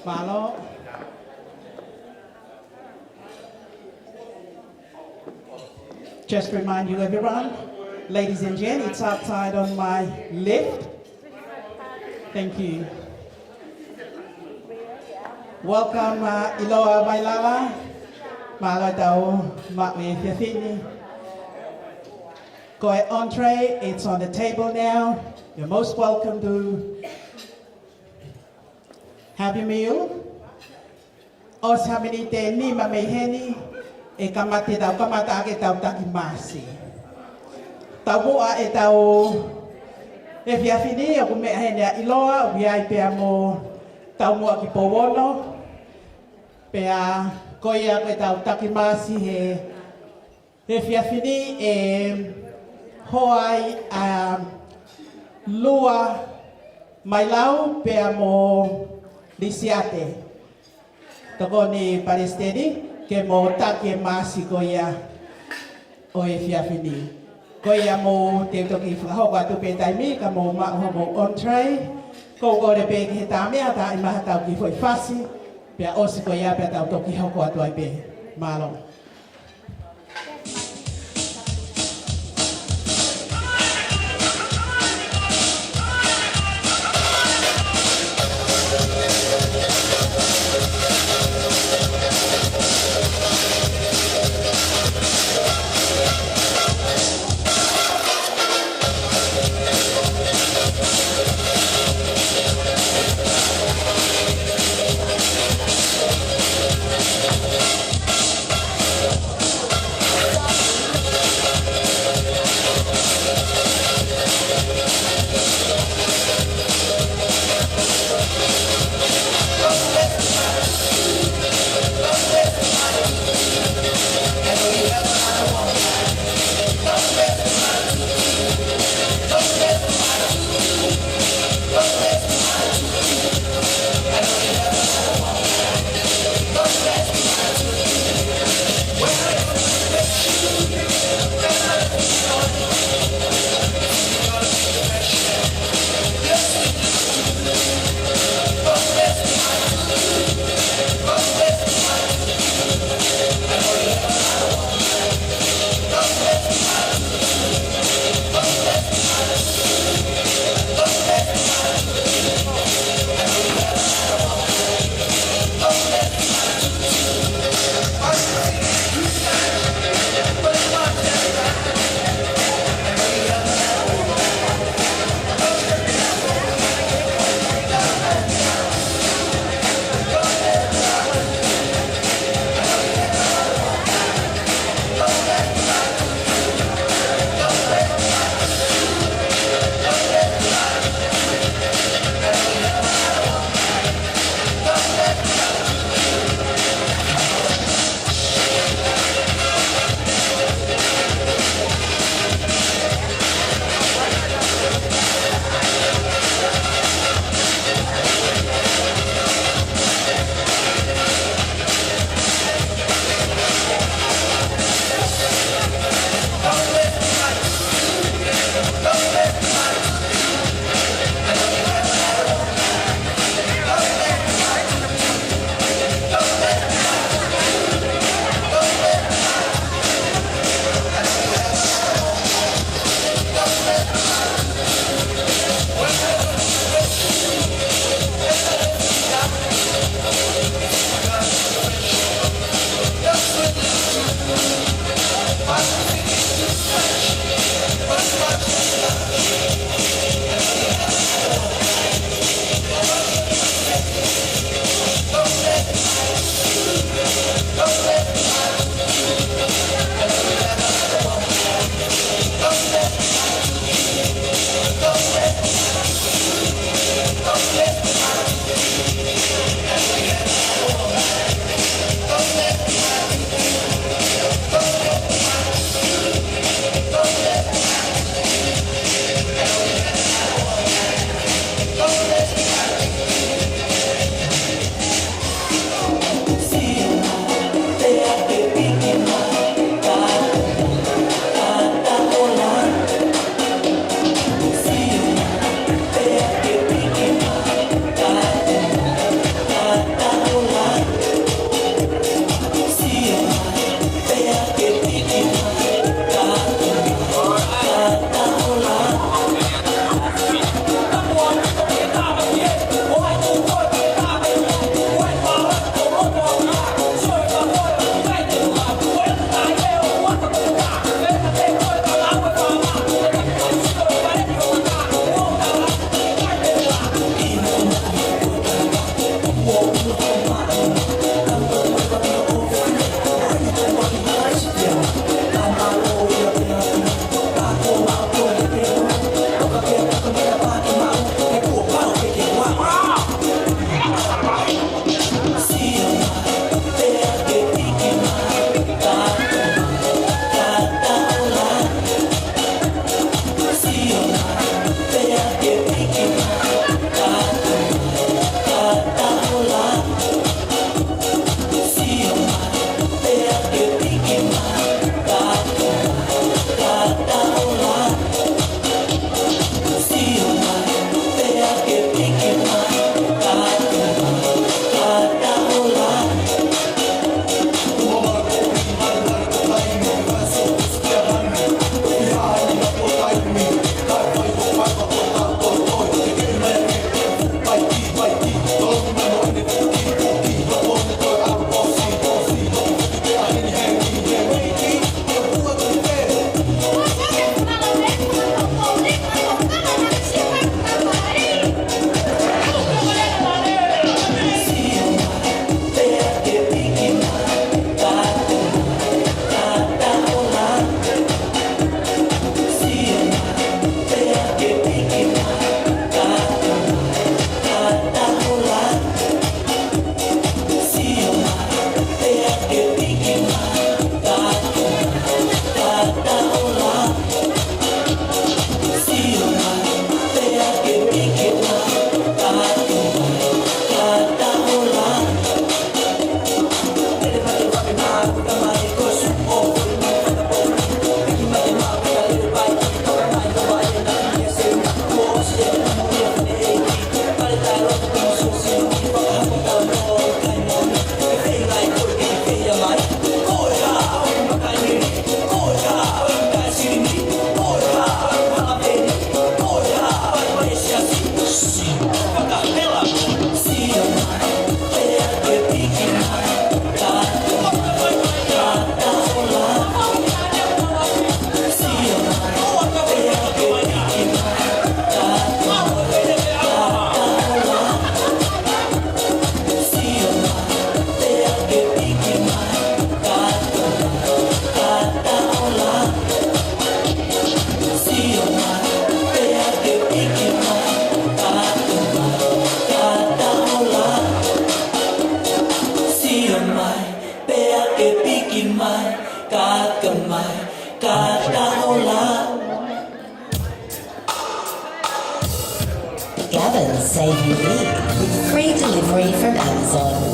Malo. Just remind you everyone, ladies and gents, it's outside on my left. Thank you. Welcome, Iloa Bailala. Malo tau makwe fiafini. Go at entree, it's on the table now. You're most welcome to have your meal. Os hamini te ni mameheni e kamate tau kamata ake tau taki masi. Tau mua e tau e fiafini o kume hene a Iloa o biai pea mo tau mua ki Powolo. Pea koia koe tau taki masi he fiafini e hoai a lua mai lau pea mo lisiate. Tako ni Palestini ke mo take masi koia o e fiafini. Koia mo te toki whakahoka tu pe taimi ka mo maho mo entree. Ko kore pe ki he tāmea ta i maha tau ki foi fasi. Pea osi koia pea tau toki hoko atu ai pe. Malo. and save you big with free delivery from Amazon.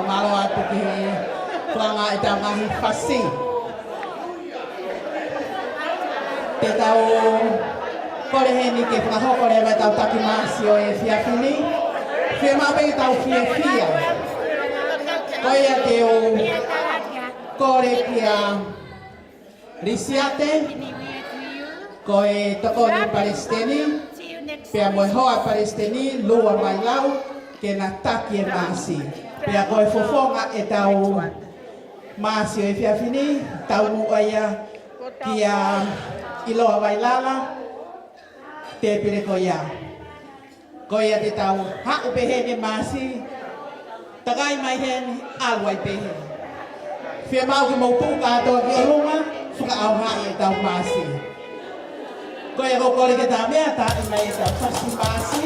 malo atu ki klanga e tau ngahi whasi. Te tau kore heni ke whakahoko rewa tau taki maasio e whiawhini. Whia mawe tau whiawhia. Koia te o kore kia risiate. Koe toko ni Palestini. Pea moe hoa Palestini, lua mai lau, ke na taki e maasi. Pea koe fofonga e tau maasi o e whiawhini, tau muaia kia iloa wailala, te pire koia. Koia te tau hau pehene maasi, tagai mai hene, alwai pehene. Whia mau ki mau puka atoa ki orunga, whaka au hai e tau maasi. Koia ko kore ke tā mea tā i mai e tau whasi maasi.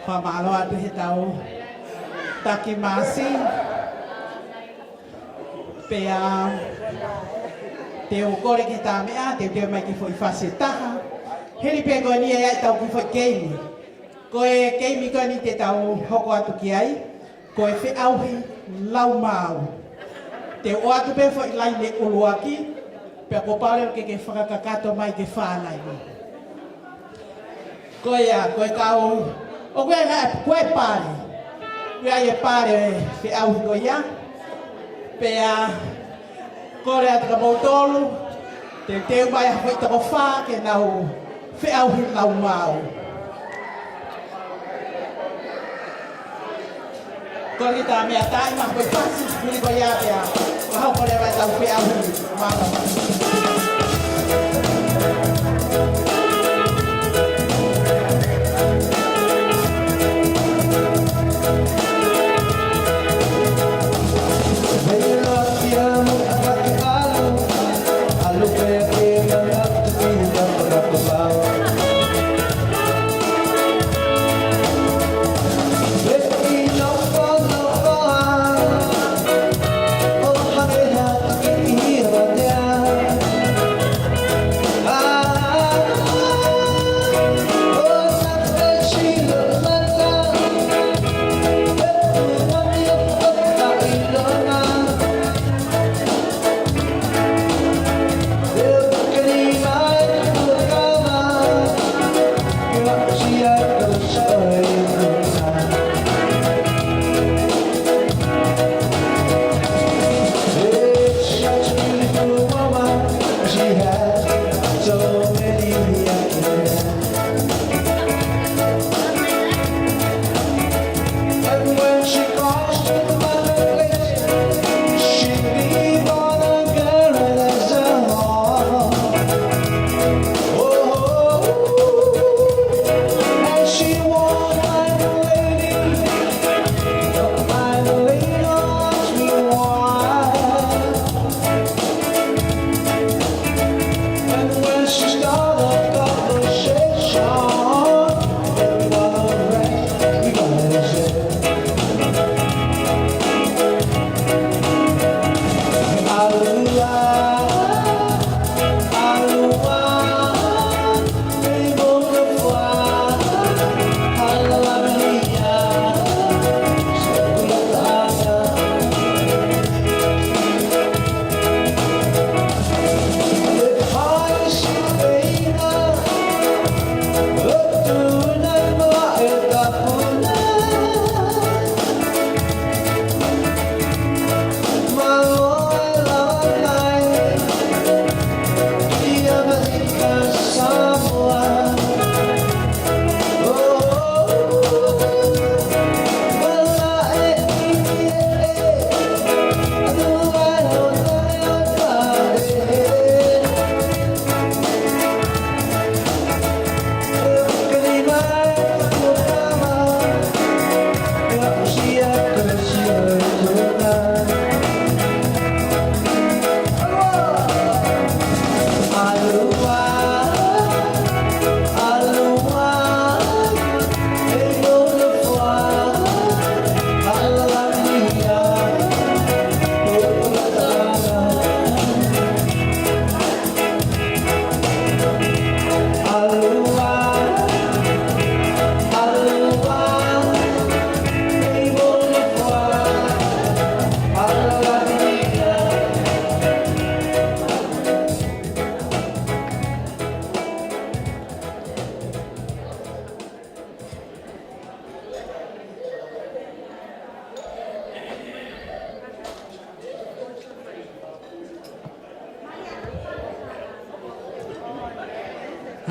whamaloa tu he tau taki masi. Pea te o kore ki tā mea, te mai ki fwoi whase taha. Heri pia koe ni ai tau ki fwoi keimi. Koe keimi koe ni te tau hoko atu ki ai. Koe whi auhi lau mau. Te o atu pe fwoi lai le uluaki. Pea ko pauleo ke whakakakato mai ke whānai. Koe kau, o koe pare. Koe ai e pare whi auhi koe ia. Pea kore atu ka mautolu, te teu mai a hoi tako whā ke nau whiauhi lau mau. Kore ki tā mea tai ma hoi pasi, muni ko ia pea, wahau kore mai tau whiauhi mau.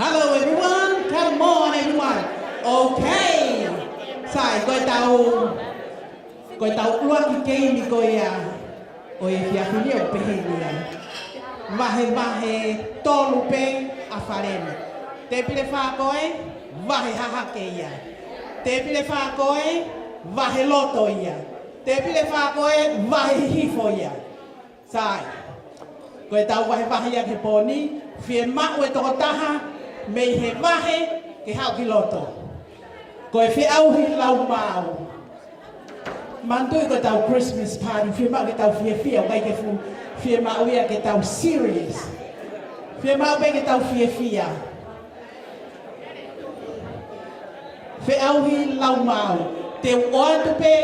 Hello everyone, come on everyone. Okay. Sai koe tau ua ki keimi koe a o e whiahuni o pehenia. Wahe tolu pe a wharene. Te pile wha koe, wahe haha ke ia. Te pile wha koe, wahe loto ia. Te pile wha koe, wahe hifo ia. Sai. Koe tau wahe ia ke poni, whie mau e toko taha, mei he wahe ke hau ki loto. Ko e whi au hi lau mau. Mantui ko tau Christmas party, whi mau ke tau fia, kai ke fu whi mau ia ke tau serious. Whi mau pe ke tau fia. Whi au hi lau mau. Te oa tu pe,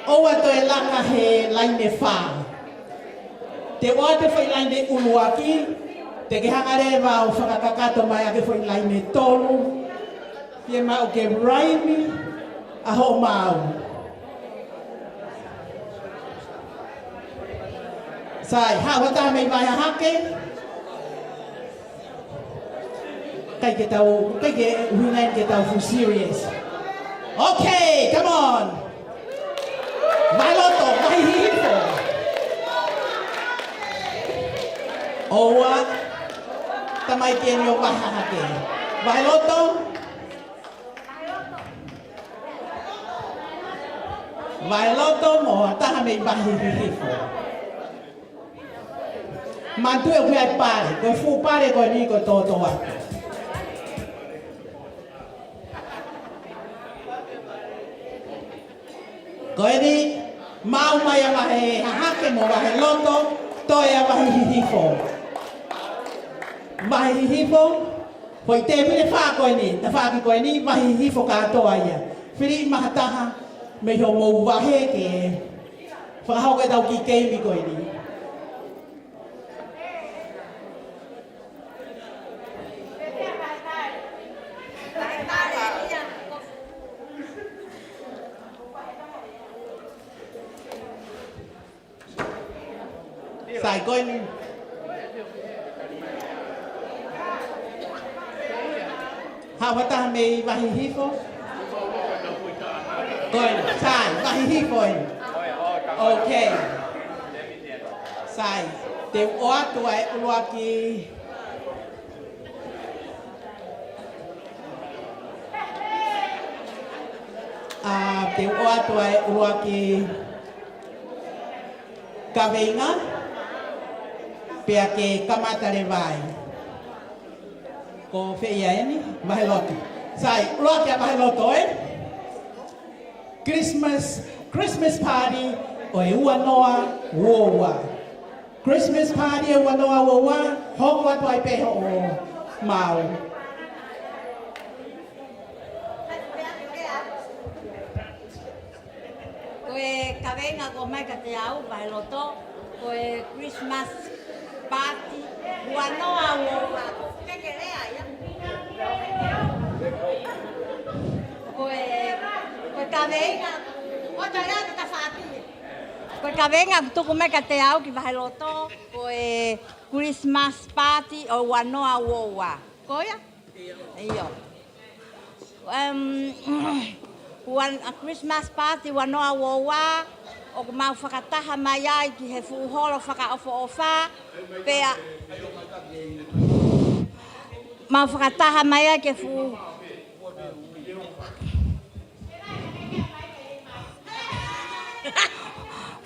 oa to e laka he laine wha. Te oa te whai laine uluaki, te ke hangare wau whakakakato mai ake whai laine tolu. Whi mau ke raimi, aho mau. Sai, hawa taha mei vai hake. Kai ke huinain ke tau fu serious. Okay, come on. Vai loto, vai hifo. Owa, tamai kien yo vai hake. Vai loto. Vai loto mo taha mei vai hifo. Mantu e kui ai pare, koe fu pare koe ni koe tōtō atu. Koe ni, mau mai a wahe hahake mo wahe loto, toi a wahe hihifo. Wahe hihifo, hoi te pine wha koe ni, na wha ki koe ni, wahe hihifo katoa ia. Whiri mahataha, me hio mou wahe ke, whakahau koe tau ki keimi koe ni. Sai coi ni. Hawata me wahi hifo. Coi, sai, wahi hifo. Okay. Sai, te oa tu ai uruaki. Te oa tu ai uruaki. Kawenga. Pea ke kamatare vai. Ko whia eni, mahe loto. Sai, loa kia mahe loto Christmas party o e ua noa woa. Christmas party e ua noa woa, hoko atu ai peho o mau. Ko e kawenga ko mai ka te au, mahe loto. Ko e Christmas party, ua noa woa. Koe kawenga, o te rea te tawhāti. Koe kawenga tuku me ka te au ki wahe loto, koe Christmas party o ua noa woa. Koia? Iyo. A Christmas party ua noa woa, o mau whakataha mai ai ki he fuholo whakaofo-ofa, pea mau whakataha mai ai ke fu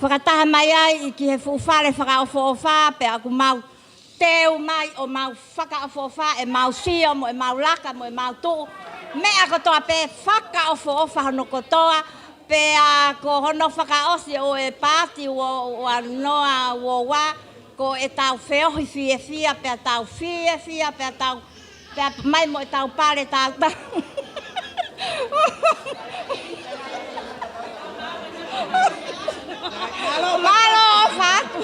whakataha mai ai ki he fuwhare whakaofo-ofa, pea aku mau teu mai o mau whakaofo-ofa, e mau sio mo, e mau laka mo, e mau tuu. Mea kotoa pe whakaofo-ofa hono kotoa, pea ko hono whakaosi o e pāti o anoa woa, ko e tau whiohi fia, pea tau fia, pea tau, pea mai mo e tau pare tau tau. Malo o whātu.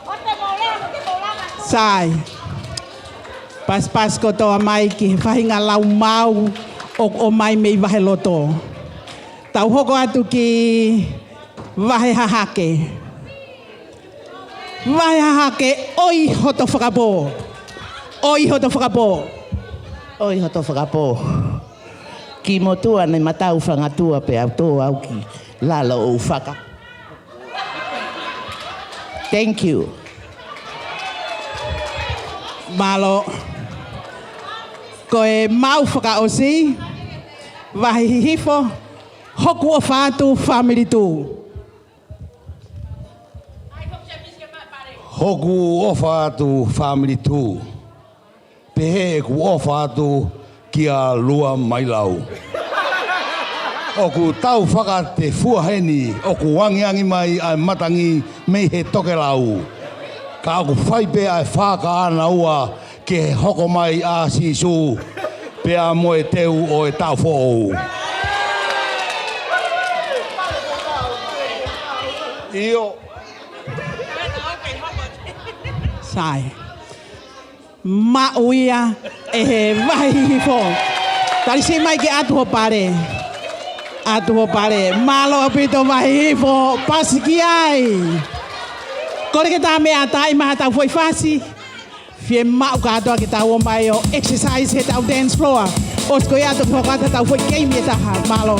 O te moleanga. Sai. Pas kotoa mai ki whahinga lau mau o mai mei wahe loto. Tau hoko atu ki wahe hahake. Wahe hahake, oi hoto whakapō. Oi hoto whakapō. Oi hoto whakapō. Ki motua nei matau whangatua pe au tō au ki lalo o whaka. Thank you. Malo. Ko e mau whakaosi. Wahe hihifo. Hoku o whātu Famili tū. Hoku o whātu Famili tū. Pehe e ku o whātu kia lua mai lau. O ku tau whaka te fuaheni, o ku wangiangi mai ai matangi mei he toke lau. Ka aku whai pe ai whaka ana ua ke hoko mai a sisu, pea mo e teu o e tau fōu. Io. Sai. Mauia e he vai fo. Tari se mai ke atu ho pare. Atu ho pare. Malo apito vai fo pasiki ai. Kore ke tā mea tā i maha tau foi fasi. Fie mau ka atoa ke tau o mai o exercise he tau dance floor. Osko i atu pokata tau foi game e taha. Malo.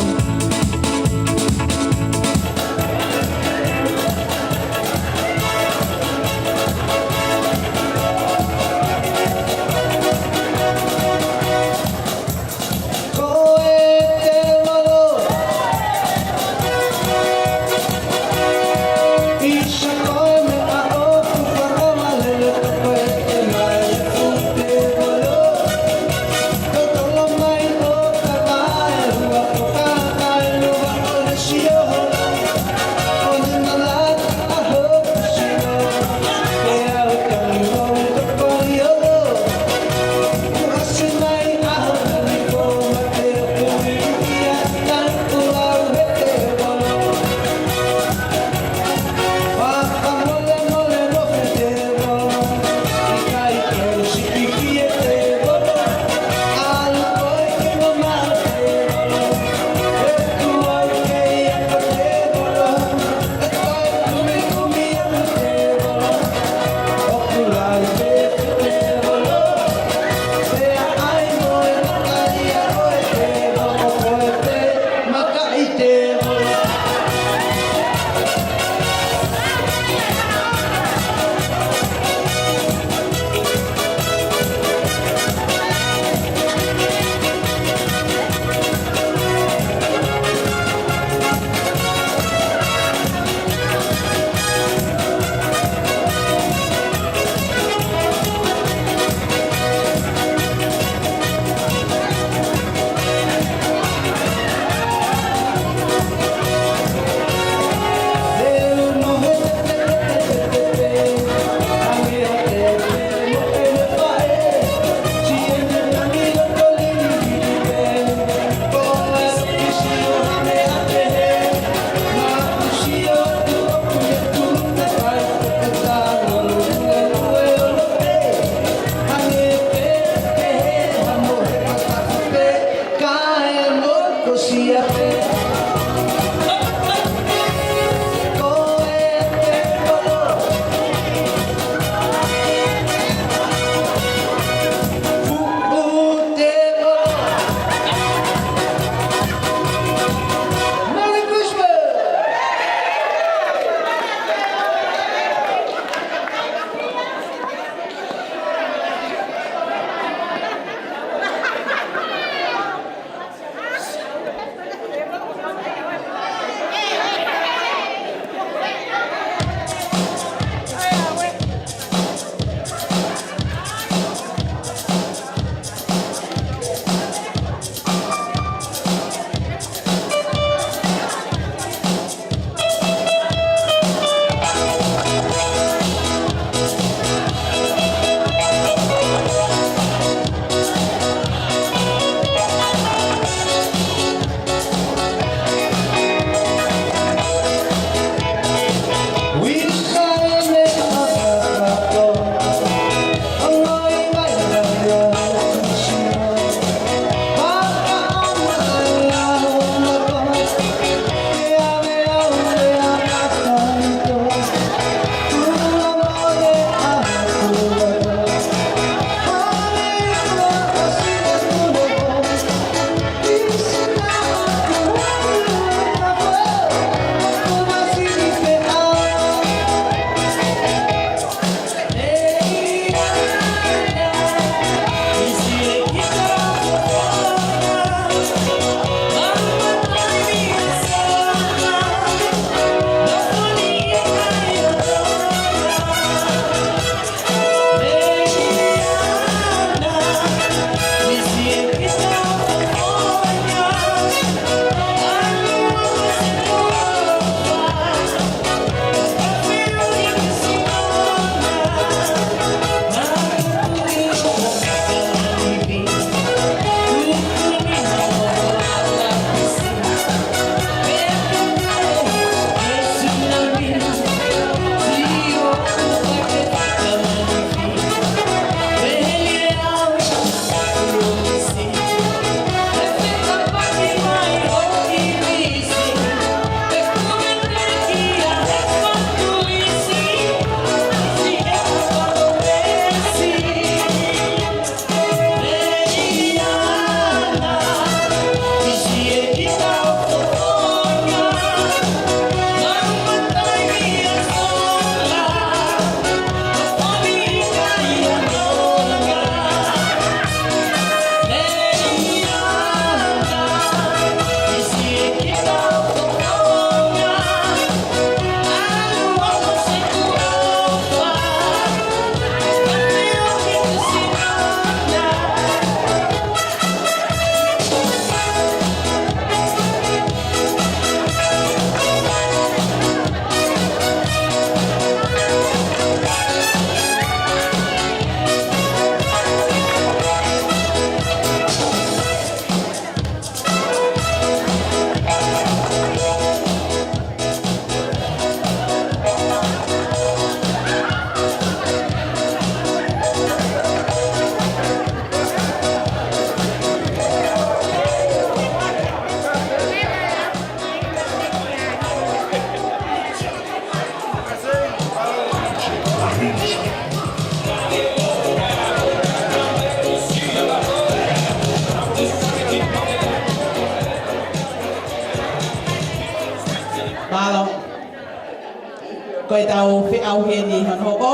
Koe tau whiau he ni hon hoko.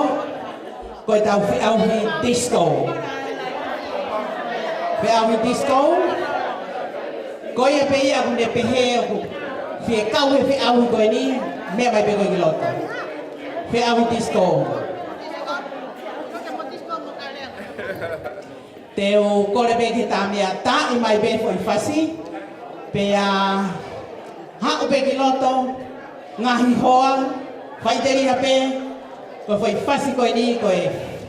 Koe tau whiau he disco. Whiau he disco. Koe e pei aku ne pehe aku. Whie kau he whiau he koe ni. Mea mai pe koe ki loto. Whiau he disco. Teo kore pe ki tamia ta I mai pe foi fasi. Pe a hau pe ki loto. Ngahi hoa. Whaiteri hape, koe whai whasi koe ni, koe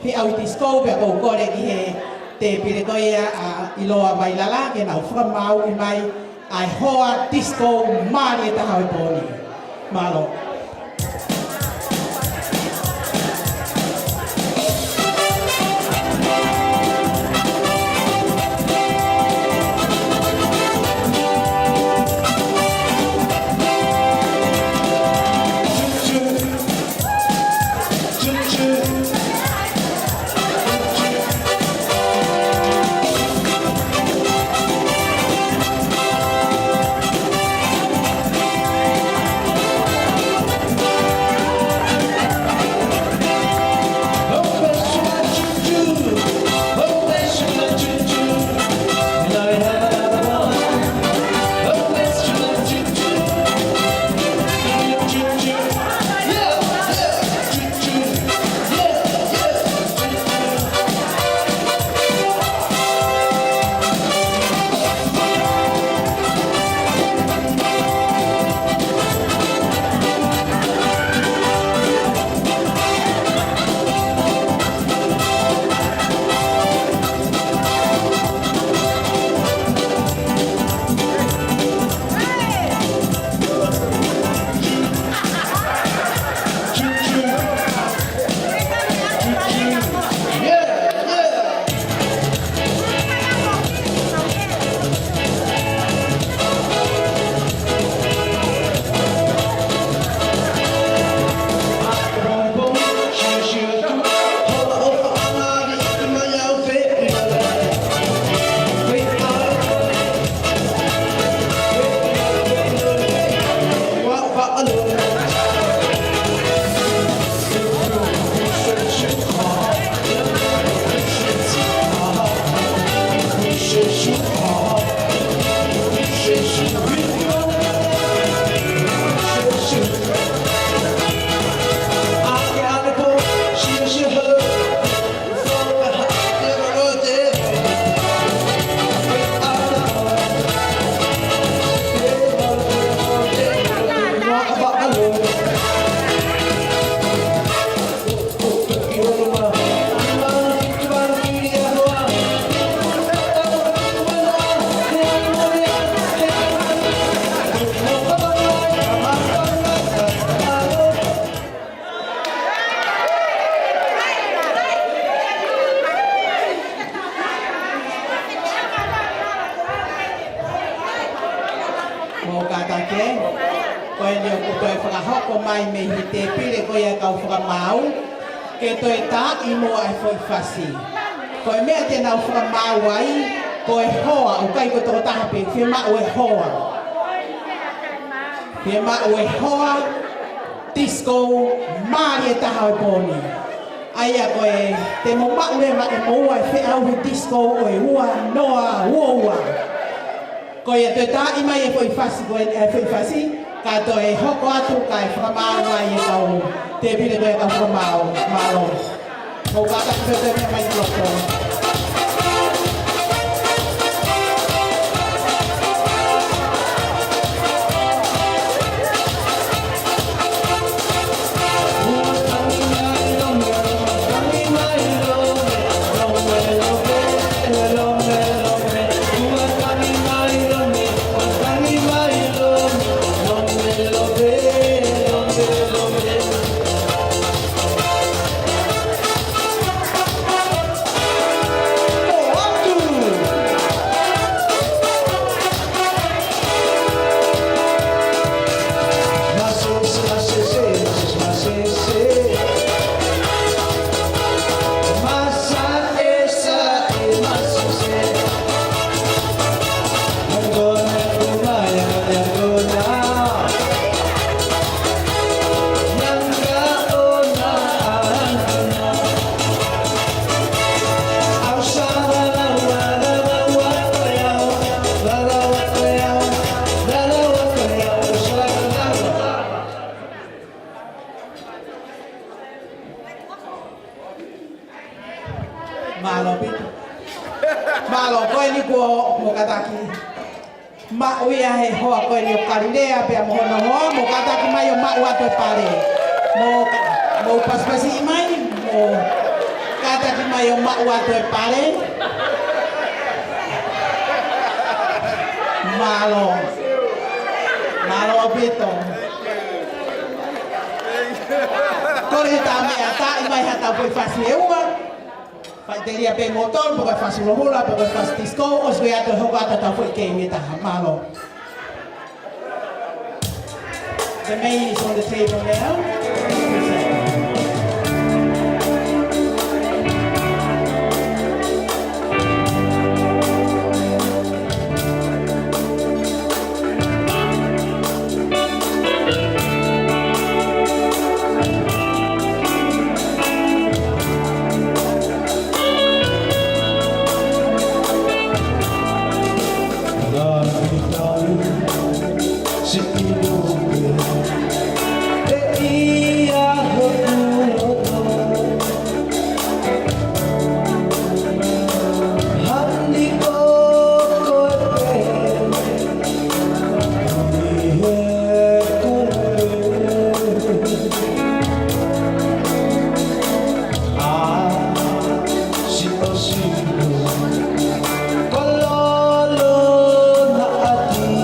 he au disco, pia kou kore ki he te pire koe a iloa mai lala, ke nau whakamau I mai, ai hoa disco maari e tahau I pōni. Malo. Koe leo ko koe whakahoko mai me hi te pire koe a kau whakamau. Ke toi tā I mua ai whoi whasi. Koe mea tēnau whakamau ai, koe hoa, o kai ko tō tahape, whia mau e hoa. Whia mau e hoa, disco, maari e taha o pōni. Aia koe, te mo mau e ma e moua e whiau hi disco o e ua, noa, ua. Koe e toi tā I mai e whoi whasi, koe e whoi whasi, ka to e hoko atu kai whakamau ai e kau te pire koe kau whakamau, malo. Mo kaka te mea mai loko. Mauia he hoa koe ni o Karilea pia mohono hoa, mo kataki mai o mau ato e pare. Mo paspasi mai, mo kataki mai o mau ato e pare. Malo apito. Kore ta mea ta i mai hata poi fasi e ua. Faiteria pe motor, porque faz hula, porque faz disco, os veatos jogata ta foi que me ta malo. The main is on the table now. Kololo na ati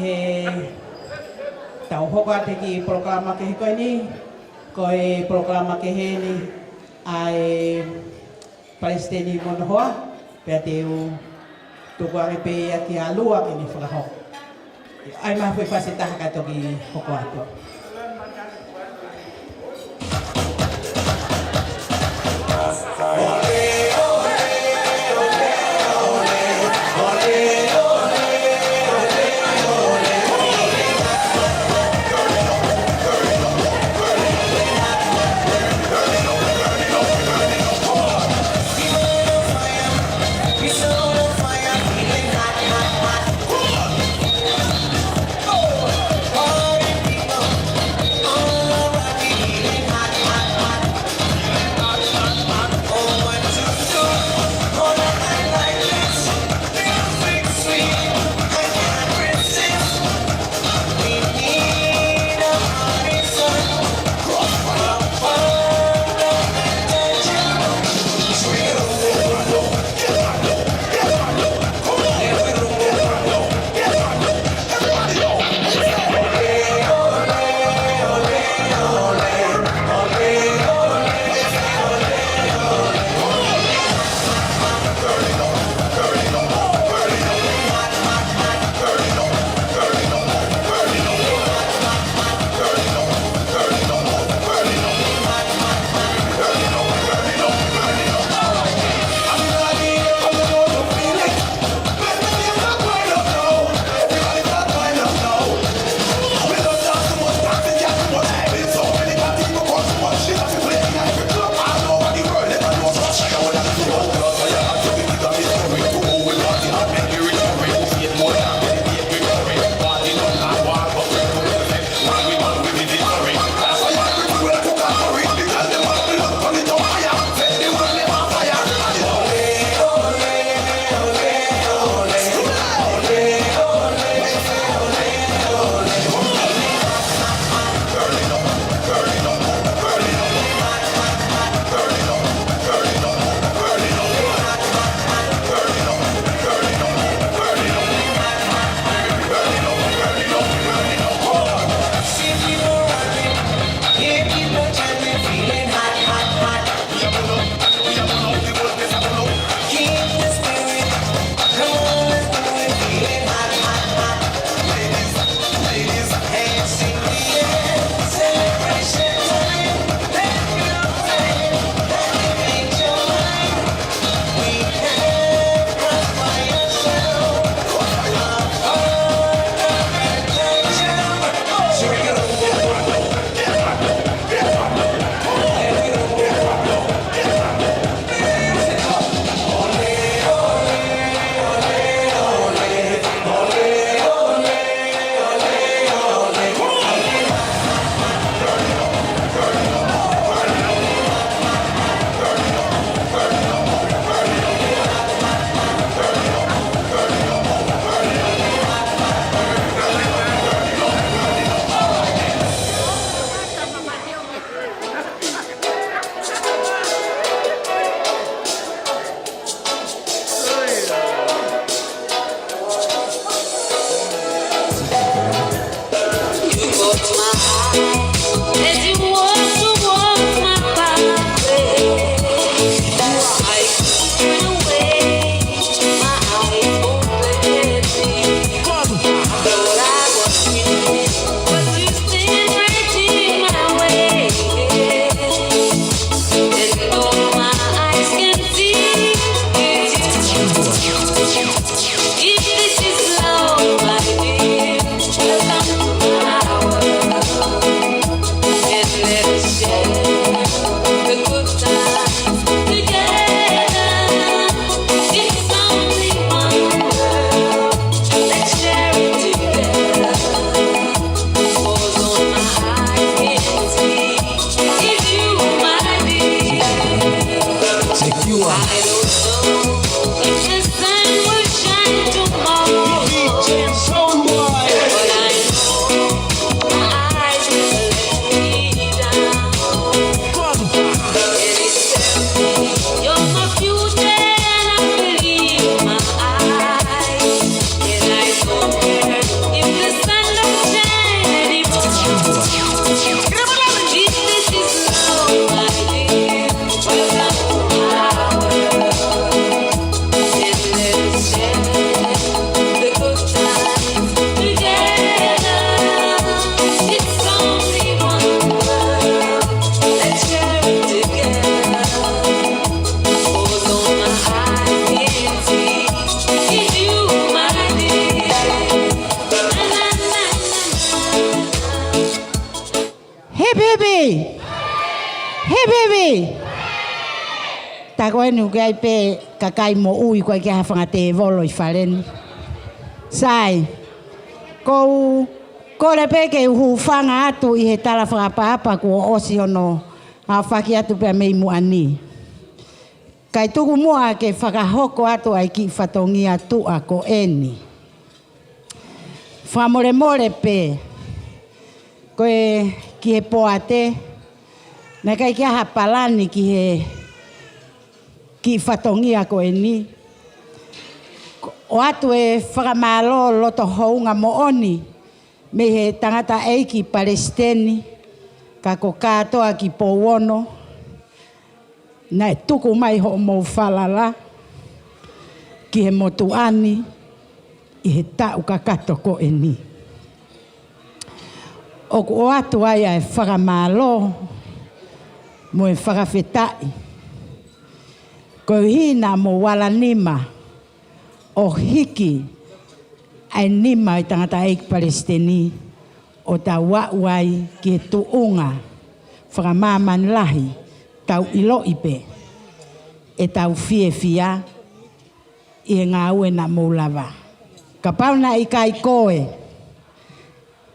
he tau hoka te ki programa ke he koe ni. Ko e programa ke he ni ai Palestini mono hoa. Pea te u tuku ake pe ia ki alua ki ni whakahok. Ai maha pui pase taha kato ki hoko ato. Hibibi. Ta koe nu kai pe kakai mo ui koe ke hawhanga te volo I wharen. Sai, kore pe ke uhu whanga atu I he tala whakapapa kua osi hono a whaki atu pe mei mua ni. Kai tuku mua ke whakahoko atu ai ki whatongi atu a ko eni. Whamore more pe, koe ki he poate, na kai kia hapalani ki whatongia ko e ni. O atu e whakamalo loto hounga mo oni, me he tangata eiki Palestini, ka ko katoa ki Powono, na e tuku mai ho mo whalala, ki he motuani, I he tau kakato ko e ni. O atu ai e whakamalo, mo e whakawhetai. Ko hina mo wala nima o hiki ai nima I tangata eik Palestini o ta wauai ki tuunga whakamaman lahi tau ilo ipe e tau fia I ngā ue na moulawa. Ka pauna I kai koe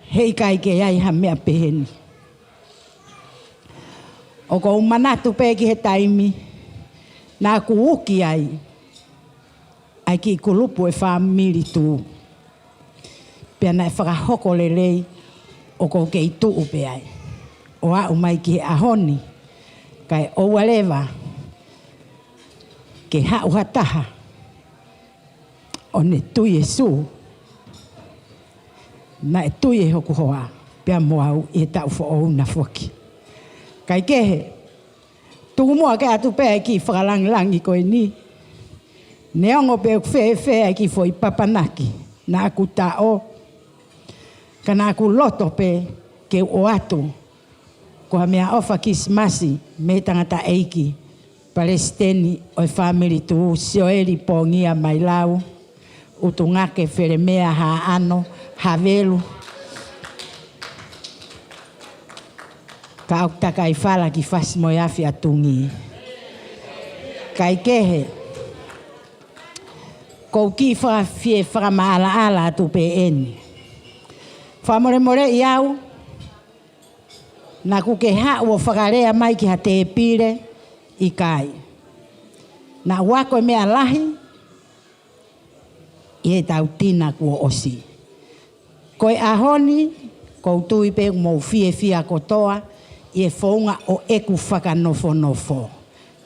hei kai ke ai ha mea peheni. O ko umanatu pe ki he taimi nā ku uki ai ki kulupu e Famili tu. Pea na e whakahoko lelei o ko kei tuu pe ai. O au mai ki he ahoni kai o walewa ke hau hataha o ne tui e su. Na e tui e hoku hoa pea moau I he tau fo o una foki. Kai kehe tuku mua ke atu pe ki whakalangilangi koe ni. Neongo pe whewhe ki fo I papanaki. Na aku tao. Ka na aku loto pe ke o atu. Ko ha mea ofa kismasi me tangata eiki. Palestini o Famili tu sioeri pongia mai lau. Utungake wheremea ha ano, ha velu. Ka au taka I whala ki whasmo I awhi atungi. Kai kehe. Kou ki whawhie whakamaala ala atu pe eni. Whamore more I au. Na kuke hau o whakarea mai ki ha te pire I kai. Na wako mea lahi. I he tau tina kua osi. Koe ahoni. Kou tui pe mo fia kotoa. I e whaunga o eku whakanofo.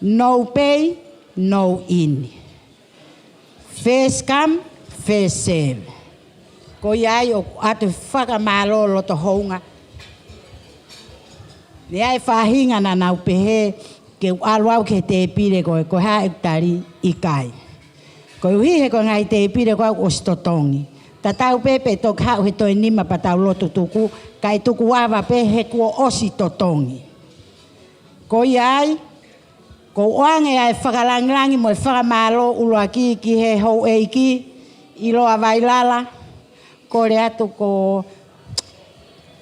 No pay, no in. First come, first serve. Ko iai o atu whakamalo loto hounga. Ni ai whahinga na nau pehe ke aluau ke te pire koe ko ha ektari I kai. Ko uhihe ko ngai te pire koe o stotongi. Ta tau pepe tok hau he toi nima pa tau lotu tuku. Kai tuku wawa pe he kua osi totongi. Ko iai, ko oange ai whakalangilangi mo e whakamalo uloa ki he hou eiki. I loa vailala. Ko re atu ko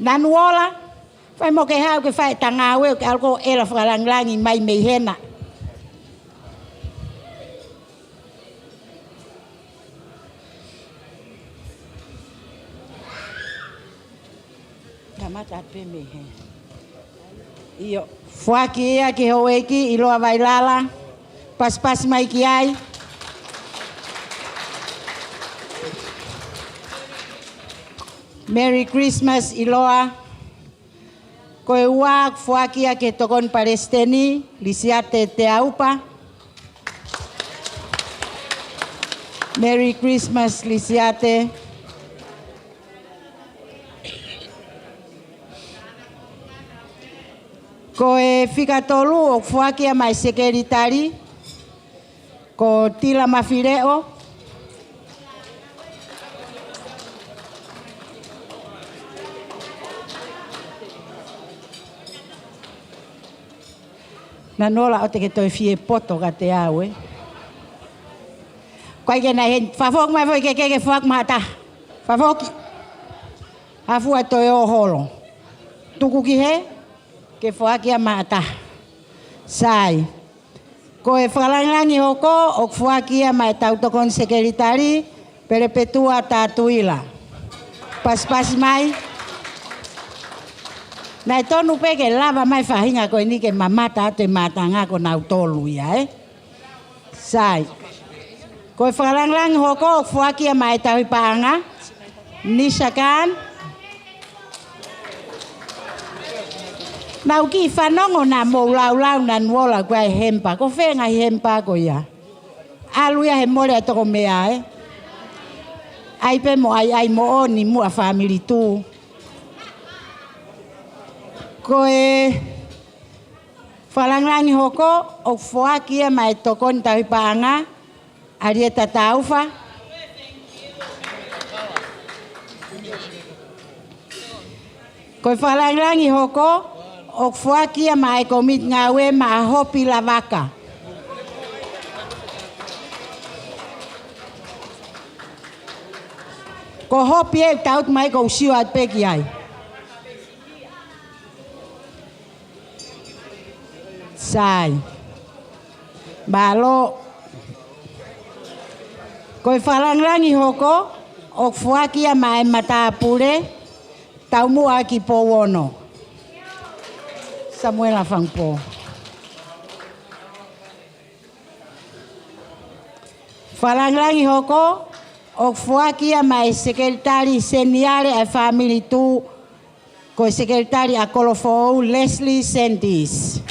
nanuola. Whai mo ke hau ke whai tangawe ke alko ela whakalangilangi mai mei hena. Mata pe me he. Io, fuaki ia ki ho eki I loa vailala. Pas mai ki ai. Merry Christmas I loa. Koe ua fuaki ia ke tokon Palestini. Lisiate te aupa. Merry Christmas lisiate. Ko e whikatolu o whakia mai sekeritari. Ko tila mawhireo. Na nola o te ke toi fie poto ka te au e. Koe ke nei hen, whawok mai voi ke whawak mahata. Whawok. Hafua toi o holo. Tuku ki he? ke whakia maata. Sai. Ko e whakalangi hoko o whakia mai tautokon Celebratory perepetua tatuila. Pas mai. Nai tonu peke lava mai whahinga ko ni ke mamata ate matanga ko nau tolu ia Sai. Ko e whakalangi hoko o whakia mai tauipaanga. Nisakan. Nau ki whanongo na mō lau na nuola kua e hempa. Ko whenga hempa ko ia. Aluia he more a toko mea Ai pe mo ai mo oni mua family tu. Ko e whalangangi hoko o whakia mai tokon tauipaanga. Arieta taufa. Ko e whalangangi hoko o whakia mai komit ngawe ma hopi la vaka. Ko hopi e taut mai ko usio at peki ai. Sai. Balo. Ko e whalangangi hoko o whakia mai matapure tau mua ki po wono. Samuela Fangpo. Whalangangi hoko o whakia mai Celebratory seniare a Famili tu ko Celebratory a kolofou Leslie Sandys.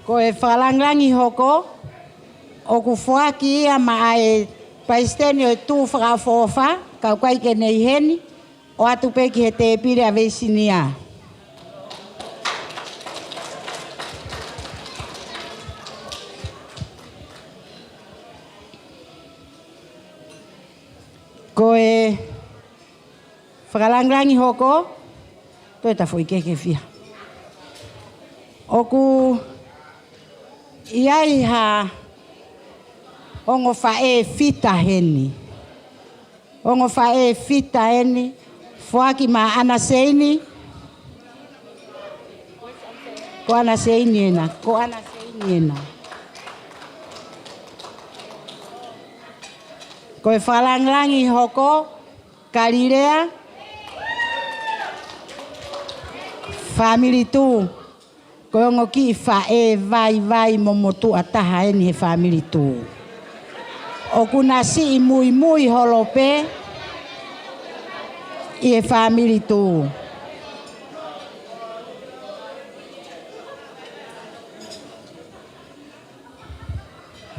Ko e whalangangi hoko o ku whakia mai paisteni o tu whakafofa kau kai ke nei heni o atu peki he te pire a vesinia. Ko e whakalangrangi hoko, toi ta foi keke fia. O ku iai ha ongo whae fita heni. Ongo whae fita heni. Whaki ma ana seini. Ko ana seini ena. Ko ana seini ena. Ko e whalanglangi hoko. Karirea. Famili tu. Ko ongo ki whae vai momotu ataha eni he famili tu. O kuna si mui holope. I e famili tu.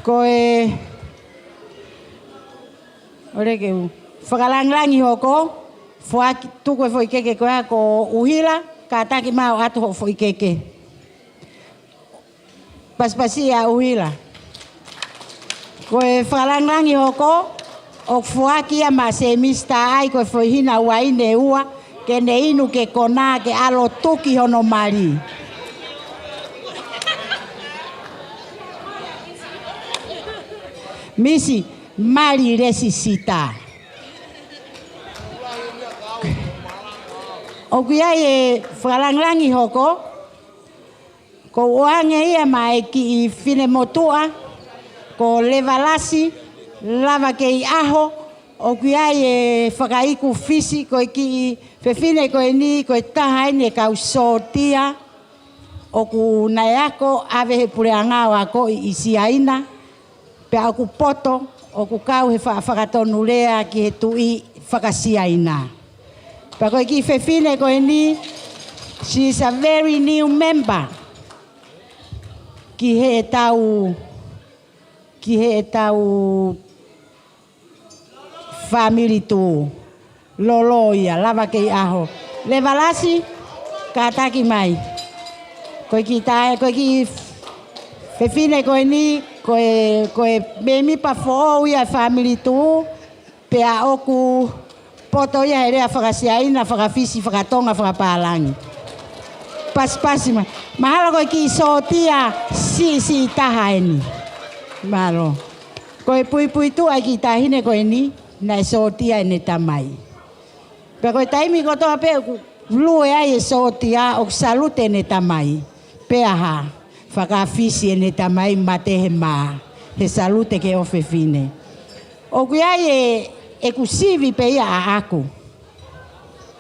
Ko e ore ke whakalanglangi hoko. Whaki tuko e foi keke koea ko uhila. Ka taki mau atu ho foi keke. Paspasi a uhila. Ko e whalangangi hoko, o whakia ma se mista ai ko e whaihina waine ua, ke ne inu ke kona ke alo tuki hono mari. Misi, mari resisita. O kia e whalangangi hoko, ko oange ia mai ki I fine motua, ko levalasi, lava ke I aho, o kia e whakaiku fisi, ko ki whewhine ko ni, ko taha ni kau sotia, o ku naiako, ave he pureangao ako I isiaina, pe au ku poto, o ku kau he whakatonu rea ki he tui whakasiaina. Pa ko ki whewhine ko ni, she is a very new member. Ki he tau famili tu loloia lava ke aho levalasi kataki mai ko ki fefine ko ni ko bemi pa fo ia famili tu pe a oku poto ia ere afagasiaina afagafisi fagatonga fagapalangi pas ma mahala ko ki sotia si taha eni Malo. Koe pui tu ai ki tahine koe ni, na e sotia e ne tamai. Pe koe taimi ko toa pe lue ai e sotia o salute ne tamai. Pe aha, whakawhisi e ne tamai mate he maa. He salute ke ofe fine. O kui ai e kusivi pe ia a aku.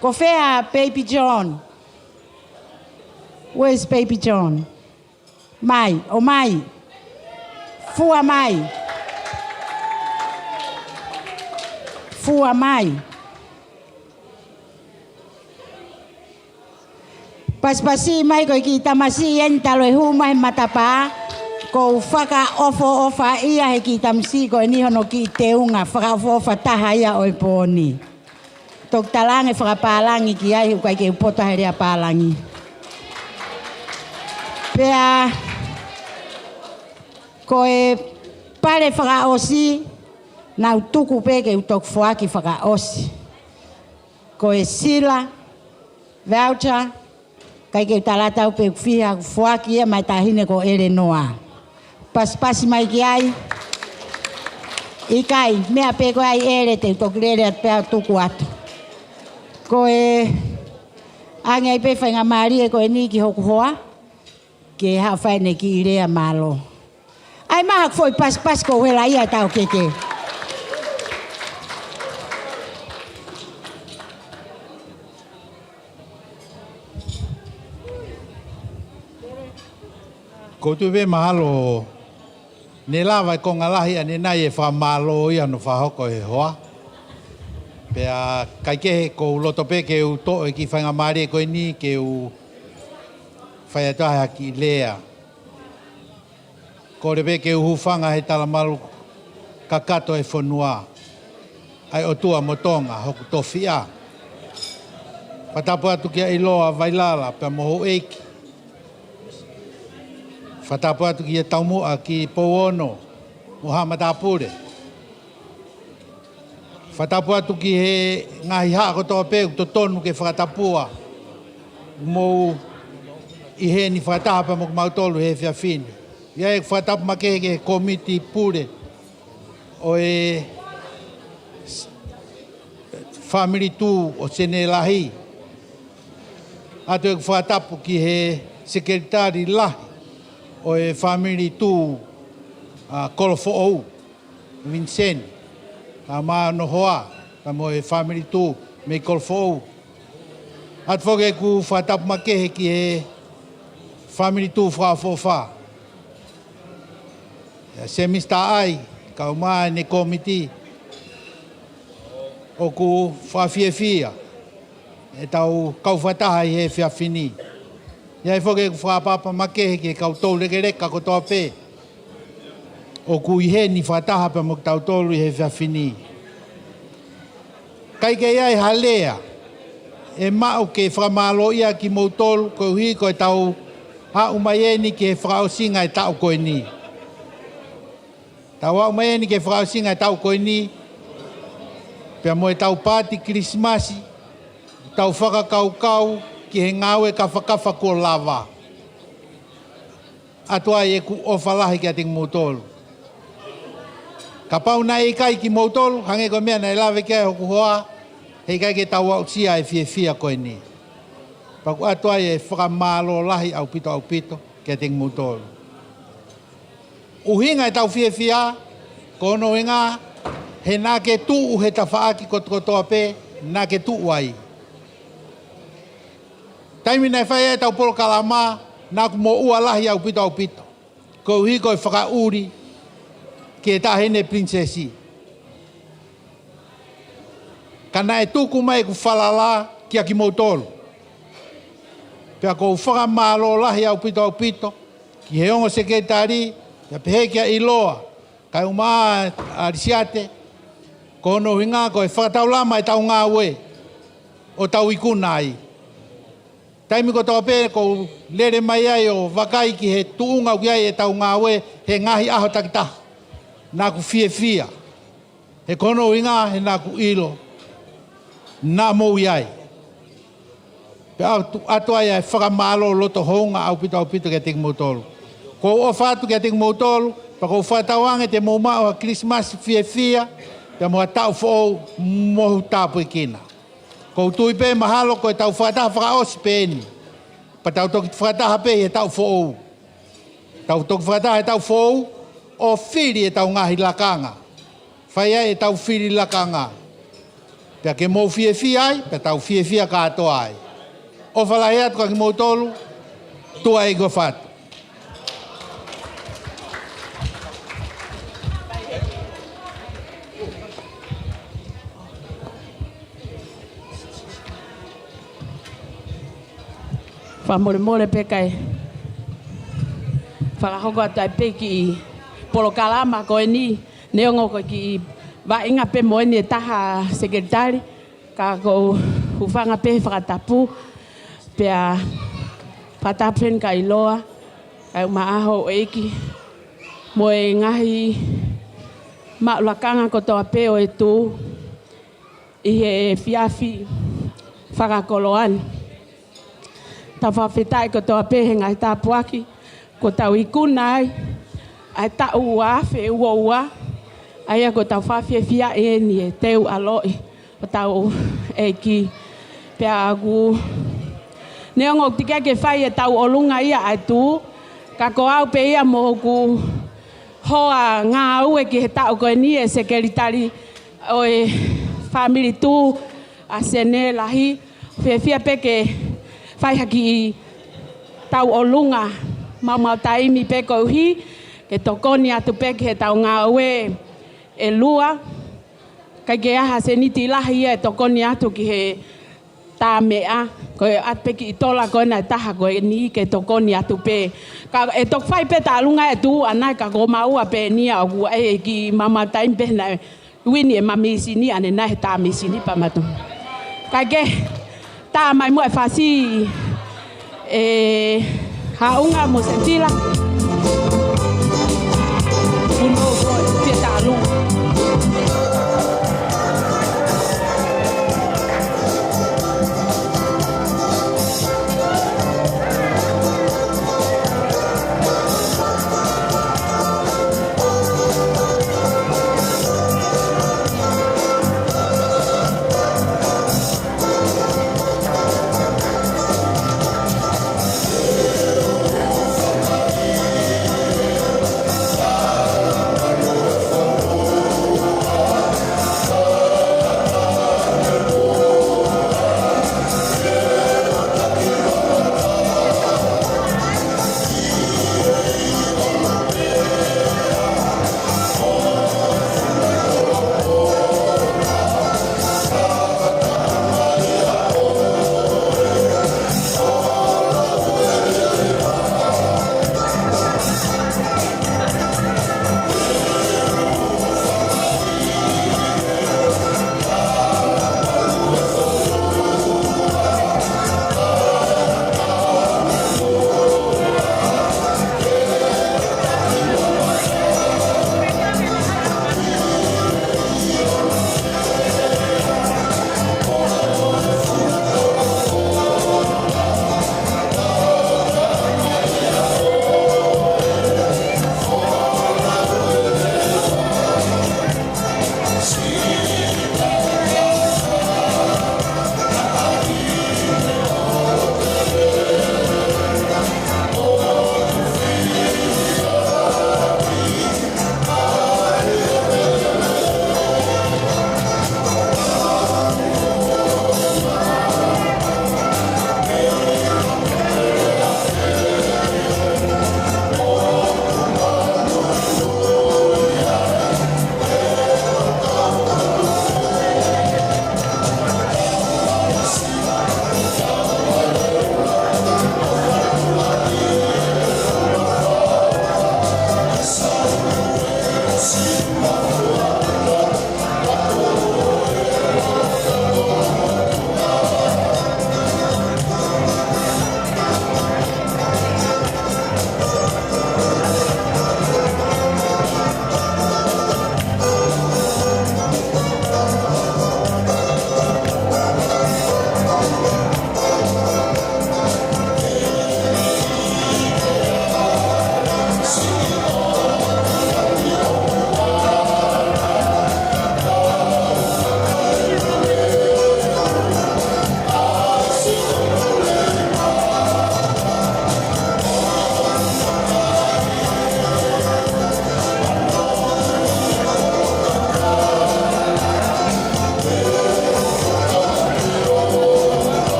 Ko whea Baby John. Where's Baby John? Mai, o mai. Fua mai. Fua mai. Paspasi mai ko ki tamasi en talo e hu mai matapa. Ko whaka ofa ia he ki tamsi ko ni hono ki teunga whaka ofa taha ia oi pōni. Tok talange whakapālangi ki ai ukai ke upota he rea pālangi. Pea ko e pare whakaosi nau tuku pe ke utok whaki whakaosi. Ko e sila, voucher, kai ke talatau pe whiha whaki e mai tahine ko ere noa. Paspasi mai ki ai. Ikai, mea pe ko ai ere te utok lere at pea tuku atu. Ko e ange ai pe whainga maari e ko e ni ki hoku hoa. Ke hao whaine ki irea malo. Ai maha foi pas ko hela ia tau keke. Ko tu ve mahalo ne lava ko ngalahi ane nai e whamalo ia no whahoko he hoa. Pea kai ke ko loto pe ke u to e ki whainga maari e koe ni ke u whaiatoa ki lea. Ko rewe ke uhufanga he talamalu kakato e whanua. Ai o tua motonga hoku tofia. Whatapu atu kia iloa vailala pia moho eiki. Whatapu atu kia taumua ki Pouono, Muhammad Apure. Whatapu atu ki he ngahi haa kotoa peu to tonu ke whakatapua. Mou i he ni whakataha pa moku mautolu he whiawhine. Ia e whatapu make ke komiti pure o e Famili tu o sene lahi. Atu e whatapu ki he Secretary lahi o e Famili tu kolofo ou, Vincent. A maa no hoa, ka mo e Famili tu me kolofo ou. Atu whoke ku whatapu make ki he Famili tu whaafofa. Se mista ai, ka umaa ne komiti. O ku whawhiawhia. E tau kauwhataha i he whiawhini. Ia e whoke ku whaapapa makehe ke kau tau rekereka ko toa pē. O ku i he ni whataha pa mok tau tolu i he whiawhini. Kai ke iai halea. E mau ke whamalo ia ki mautolu ko hui ko e tau ha umayeni ke whakaosinga e tau koe ni. Tau au mai ni ke whakausinga tau koe ni. Pea mo e tau pāti Krismasi. Tau whakakaukau ki he ngāwe ka whakafa ko lava. Atua e ku ofalahi ki ating mautolu. Ka pau na e kai ki mautolu, hange ko mea na e lawe kia hoku hoa. Hei kai ke tau au sia e fia koe ni. Paku atua e whakamalo lahi au pito ki ating mautolu. Uhinga e tau whiawhia, kono inga, he nā ke tuu he tawhaaki kotoa pē, nā ke tuu ai. Taimi nei whai e tau polo kalama, nā ku mo ua lahi au pito. Ko uhi koe whakauri, ki e tāhene prinsesi. Kana e tuku mai ku whalala ki a ki mautolu. Pea ko whakamalo lahi au pito, ki he ongo sekretari, ia pehe kia iloa, kai umaa arisiate, kono hinga ko e whakatau lama e tau ngā ue, o tau ikuna ai. Taimi ko tau pē ko lere mai ai o wakai ki he tuunga ki ai e tau ngā ue, he ngahi aho takitaha, nā ku whiawhia. He kono hinga he nā ku ilo, nā mou iai. Pe atu ai e whakamalo loto hounga au pito ke tiki mautolu. Ko o whātu ki ating mautolu, Pako whātauange te mōmao a Christmas fia, te mua tau whou mohu tāpui kina. Ko tui pē mahalo ko e tau whātaha whakaosi pēni. Pa tau toki whātaha pē e tau whou. Tau toki whātaha e tau whou, o whiri e tau ngahi lakanga. Whaia e tau whiri lakanga. Pea ke mō fia ai, pea tau fia kātoa ai. O whalahi atu ka ki mō tolu, tua e go whātu. Whamore pe kai whakahoko atai pe ki polo kalama ko ni neongo ko ki wa inga pe mo ni taha sekretari ka ko hufanga pe whakatapu pe a patapen ka iloa ai maaho eki mo e ngahi maulakanga ko toa pe o e tu i he fiafi whakakoloani. Ta whawhetai ko toa pehenga i tā puaki, ko tau i kunai, ai ta ua, whe ua, ai ko tau whawhewhia e ni e teu aloi, o tau e ki pia agu. Neongo tika ke whai e tau olunga ia ai tū, ka ko au pe ia mo ku hoa ngā au e ki he tau koe ni e sekeritari o e Famili tū a sene lahi, whewhia peke whai haki i tau olunga mau taimi pe kouhi ke tokoni atu pe ke tau ngā ue e lua kai ke aha se niti lahi e tokoni atu ki he tā mea koe at pe ki i tola koe nai taha koe ni ke tokoni atu pe ka e tok whai pe tā lunga e tu anai ka ko maua pe nia o ku e ki mau taimi pe nai wini e mamisi ni ane nai tā misi ni pamatu kai ke ta mai mo e fasi haunga mo sentila uno go fiesta lu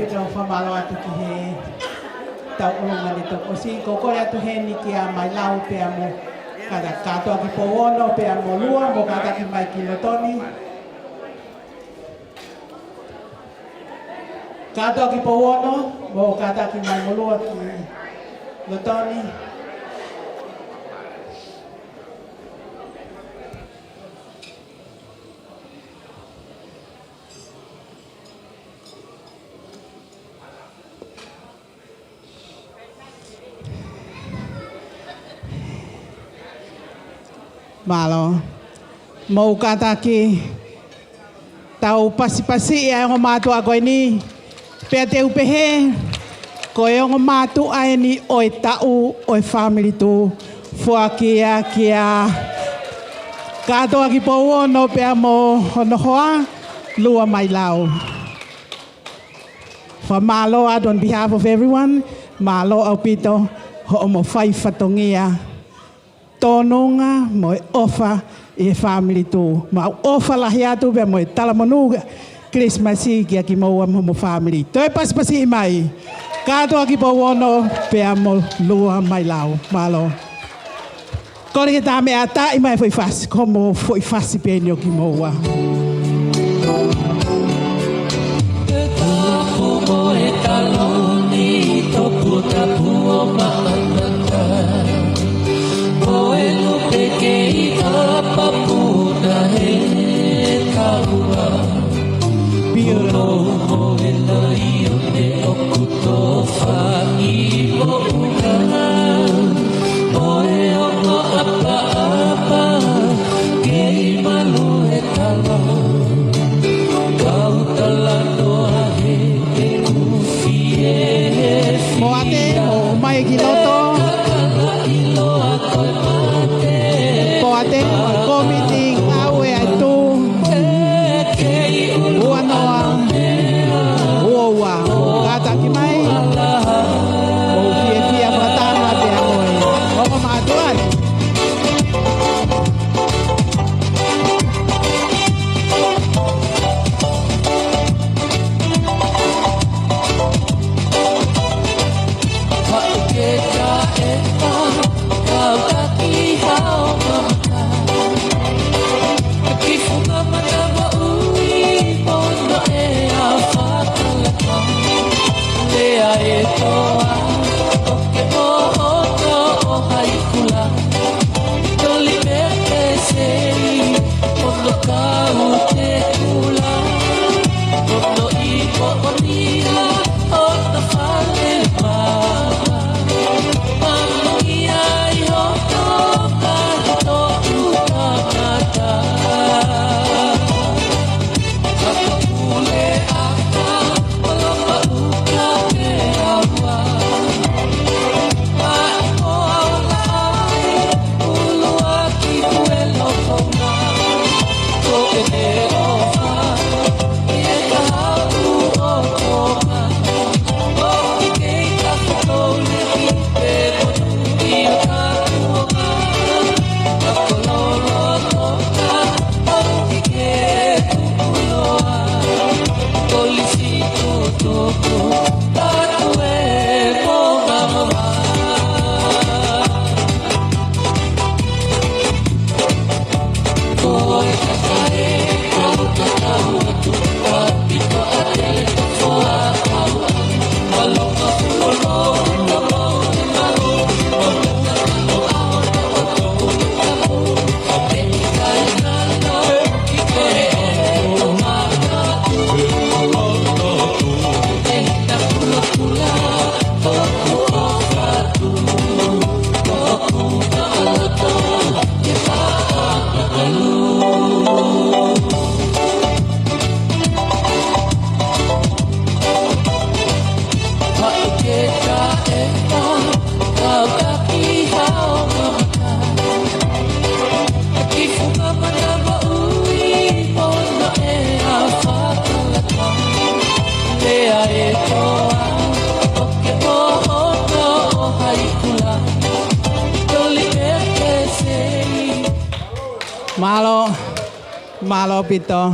pito whamalo atu ki he tau ulunga ni toko si ko kore atu he ni ki a mai lau pea mo kada katoa ki powono pea mo lua mo kata ki mai ki lotoni katoa ki powono mo kata ki mai mo lua ki lotoni Malo, mau kata ki tau pasi-pasi ai ngo matu agoi ni pe te upehe ko e ngo matu ai ni oi tau oi family tu fua kia kato aki po no pe mo no hoa lua mai lau. For malo on behalf of everyone, malo au pito ho mo fai fatongia. Tononga mo ofa e family tu ma ofa la hiatu be mo tala monu Christmas ki aki mo mo family to e pasi mai kato aki po wono pe mo lua mai lau malo ko ri ta me ata i mai foi fácil como foi fácil penyo ki mo wa Malo pito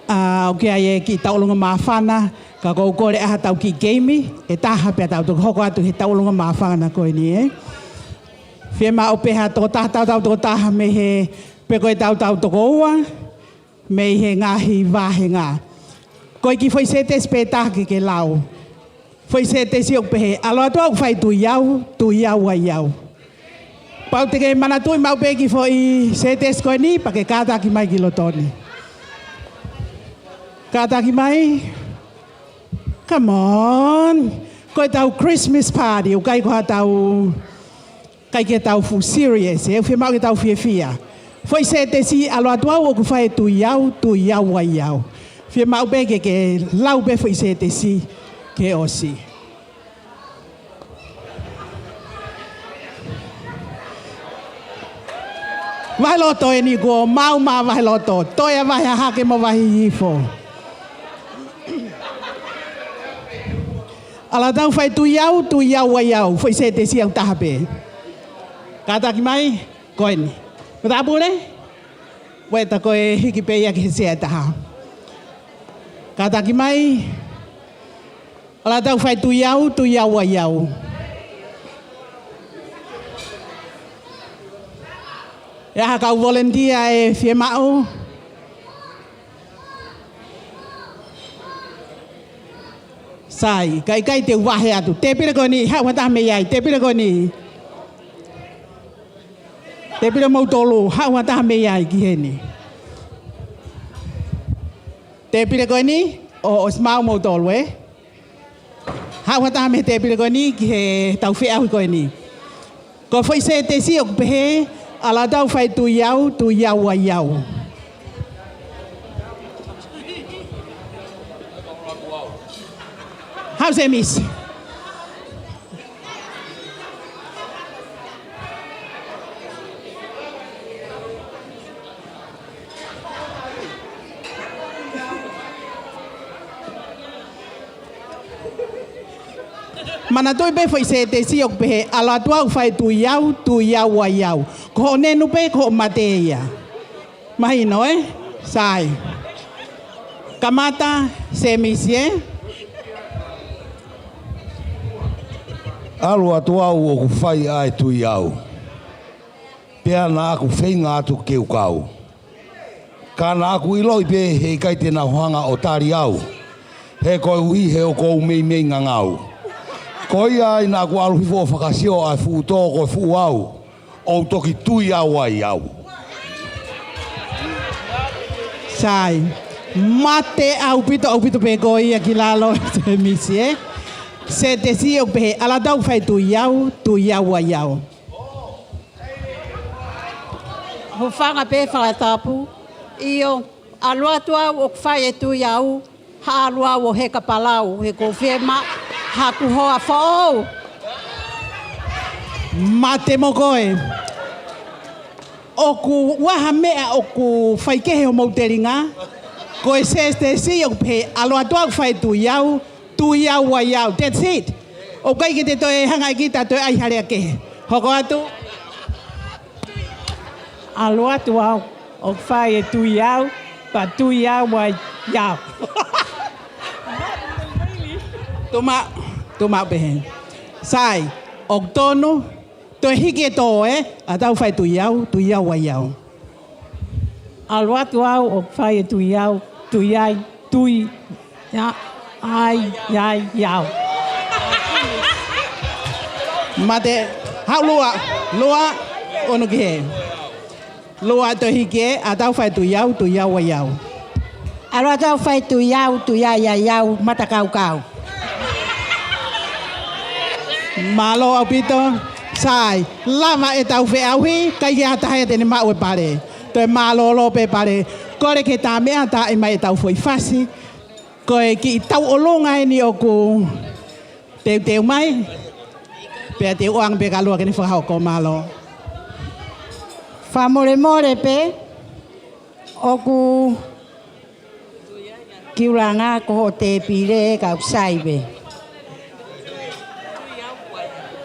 Okay, ai ki taulunga mawhana, ka kou kore aha tau ki game, e taha pia tau tuku hoko atu he taulunga mawhana koe ni e. Whia ma o peha toko taha toko taha me he pe koe tau toko ua, me he ngahi wāhenga. Koe ki whai se te spe taha ke lau. Whai se te si o pehe, alo atu au whai tu iau a iau. Pau te ke mana tui mau pe ki whai se te skoe ni, pa ke kāta ki mai ki lotoni. Kātaki mai? Come on. Koe tau Christmas party. O kai koha tau... Kai ke tau fu serious. E whia mau ke tau fia. Foi se te si alo atua o ku whae tu iau wa iau. Whia mau be ke lau be foi se te si ke osi. Vai loto e ni ko mau vai loto. Toia vai hake mo vai hifo. Ala tau whai tu iau wa iau. Foi se te si au tahape. Kātaki mai, koe ni. Ko tā pūre? Wai ta koe hiki pe ia ki sea taha. Kātaki mai. Ala tau whai tu iau wa iau. Ia kau volunteer e whia mao. Sai, kai te wahe atu. Te pira koe ni, hau hata me iai, te pira koe ni. Te pira mautolo, hau hata me iai ki he ni. Te pira koe ni, o smau mautolo e. Hau hata me te pira koe ni ki he tau whia hui koe ni. Ko whai se te si o kupehe, ala tau whai tu iau wa iau. How's it, miss? Mana toi be foi se te si o pe ala tua fai tu iau wa iau. Ko ne no pe ko mateia. Mai no sai. Kamata se misie. Alo atu au o ku whai ai tu iau. Pea na aku whainga atu keu kau. Ka na aku iloi pe he kai te na hoanga o tari au. He koe ui he o kou mei ngangau. Koi ai na aku alu hifo whakasio ai fu tō koe fu au. O toki tu iau ai au. Sai. Mate au pito pe koi a ki lalo te misi Se te si o pe ala tau fai tu iau wa iau. Ho whanga pe whakatapu. Io alua tua o whai e tu iau. Ha alua o he kapalau. He ko whiema ha ku hoa whao. Mate mo koe. O ku waha mea o ku whaikehe o mauteringa. Koe se te si o pe alua tua fai tu iau wa iau. That's it. O kai ki te toe hangai ki ta toe ai harea ke. Hoko atu. Alo atu au, o whai e tu iau, pa tu iau wa iau. Tuma pehe. Sai, o tono, toe hiki e tō a tau whai tu iau wa iau. Alo atu au, o whai e tu iau, tu iai, tui, ya. Ai, iau. Mate, hau lua, ono ki he. Lua to hike, a tau whai tu iau wa iau. Alo tau whai tu iau, mata kau. Malo au pito, sai, lama e tau whe auhi, kai ki hata haia tene mau e pare. Toi malo lo pe pare, kore ke tā mea tā e mai e tau whoi fasi, koe ki tau olonga e ni o ku teu mai. Pea te uang pe kalua kene whakao ko malo. Whamore pe, o ku kiuranga ko te pire kau saibe.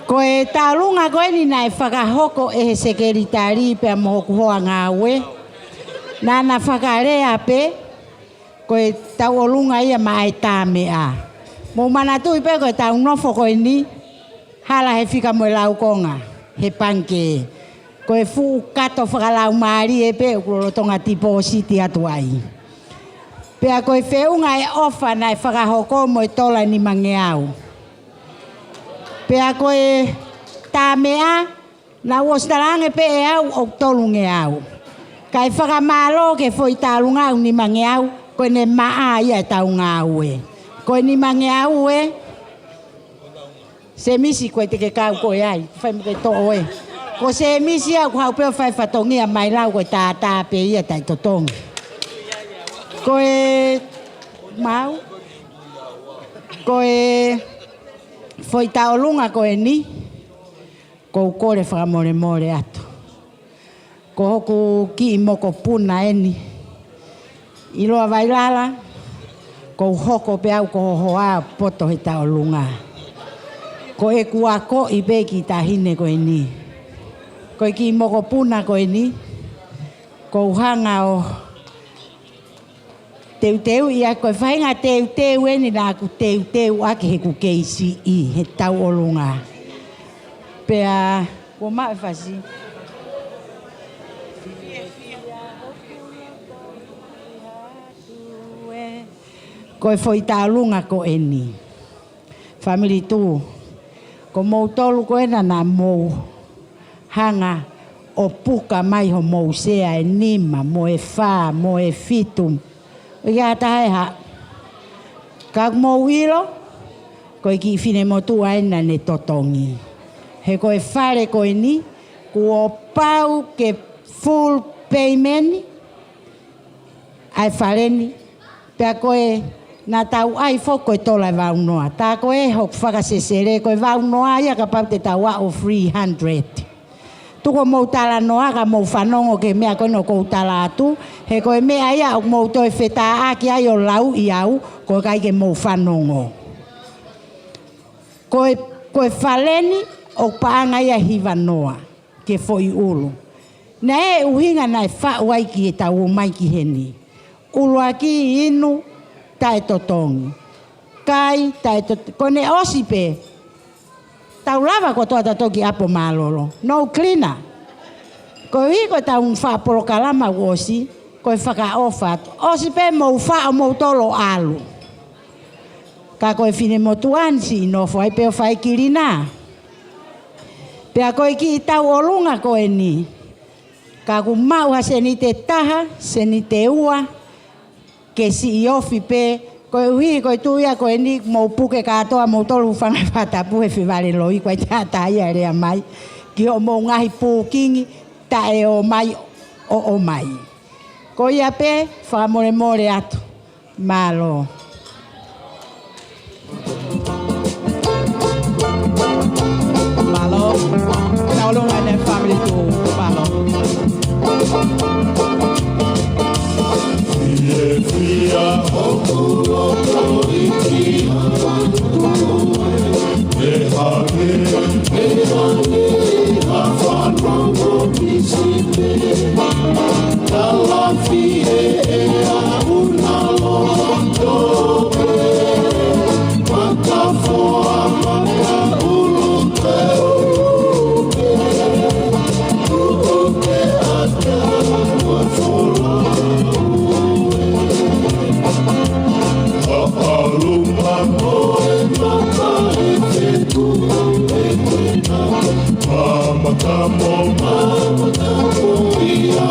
Koe tālunga koe ni nai whakahoko e he sekeritari pe mo ku hoa ngāwe. Nana whakarea pe, Koe tau o lunga ia ma ai tā mea. Mo mana tui pe koe tau nofo koe ni. Hala he fika mo lau konga. He panke. Koe fu kato whakalau maari e pe ukuro tonga tipo siti atu ai. Pea koe whiunga e ofa na e whakahoko mo e tola ni mange au. Pea koe tā mea na uostarange pe e au o tolunge au. Kai whakamalo ke foi tālunga au ni mange au. Koe ne maa ia e tau ngā ue. Koe ni mange au e. Se misi koe te ke kau koe ai. Whai mo ke to oe. Ko se misi au hau peo whai whatongia mai lau koe tā pe ia tai totongi. Koe mau. Koe foi taolunga koe ni. Ko kore whakamore more atu. Ko hoku ki moko puna eni. Iloa vailala. Ko hoko pe au ko hoa poto he taolunga. Ko e kuako i beki tahine koe ni. Ko ki moko puna koe ni. Ko hanga o teu ia koe whainga teu eni nā ku teu ake he ku keisi i he taolunga. Pea, ko mai whasi. Koe foi taolunga ko eni. Famili tu. Ko mou tolu ko ena nā mou. Hanga o puka mai ho mou sea e nima, mo e whā, mo e fitum. Ia tahe ha. Ka mou ilo. Koe ki whine motu aina ne totongi. He koe whare koe ni. Ku o pau ke full payment. Ai whare ni. Pea koe nā tau ai whoko e tola e waunoa. Tā koe hok whakasesere koe waunoa ia ka pau te tau a o 300. Tuko mou tala noa ka mou whanongo ke mea koe no kou tala atu. He koe mea ia o mou toi whetā aki ai o lau i au. Koe kai ke mou whanongo. Koe whaleni o paanga ia hiva noa. Ke foi ulu. Na e uhinga nai whau ai ki e tau o mai ki heni. Ulu aki inu. Tai totongi. Kai, tai totongi. Kone osipe. Tau lava ko toa toki apo malolo. No cleaner. Ko hiko tau whaporo kalama osi. Ko whaka ofat. Osipe mou wha o mou tolo alu. Ka koe whine motuansi no whai peo whai kirina. Pea koe ki tau olunga koe ni. Ka ku mauha se ni te taha, se ni te ua. Ke si i ofi pe, koe uhi koe tuia koe ni mou puke katoa mou tolu whangai whatapu he whiware loi koe tāta ia rea mai. Ki o mou ngahi pūkingi, ta e o mai o mai. Ko ia pe, whamore more atu. Malo. Malo. Taolunga ne family tu. Malo. Fia hoku o toriki me hane hawhanongo pisipe talafi e a unalo tope makafoa maka ulunte uke ata wafola Mama, come on, ia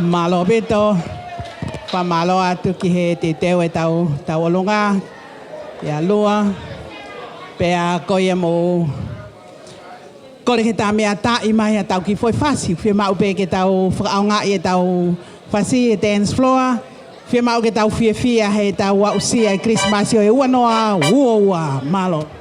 Malo beto, pamalo atu ki he te teo e tau olunga, ia lua, pea koe mo, kore ke tā mea tā i mai a tau ki foi fasi, whia mau pe ke tau whakaonga i e tau fasi e dance floor, whia mau ke tau whia he tau wa usia e Christmas o e ua noa, ua, malo.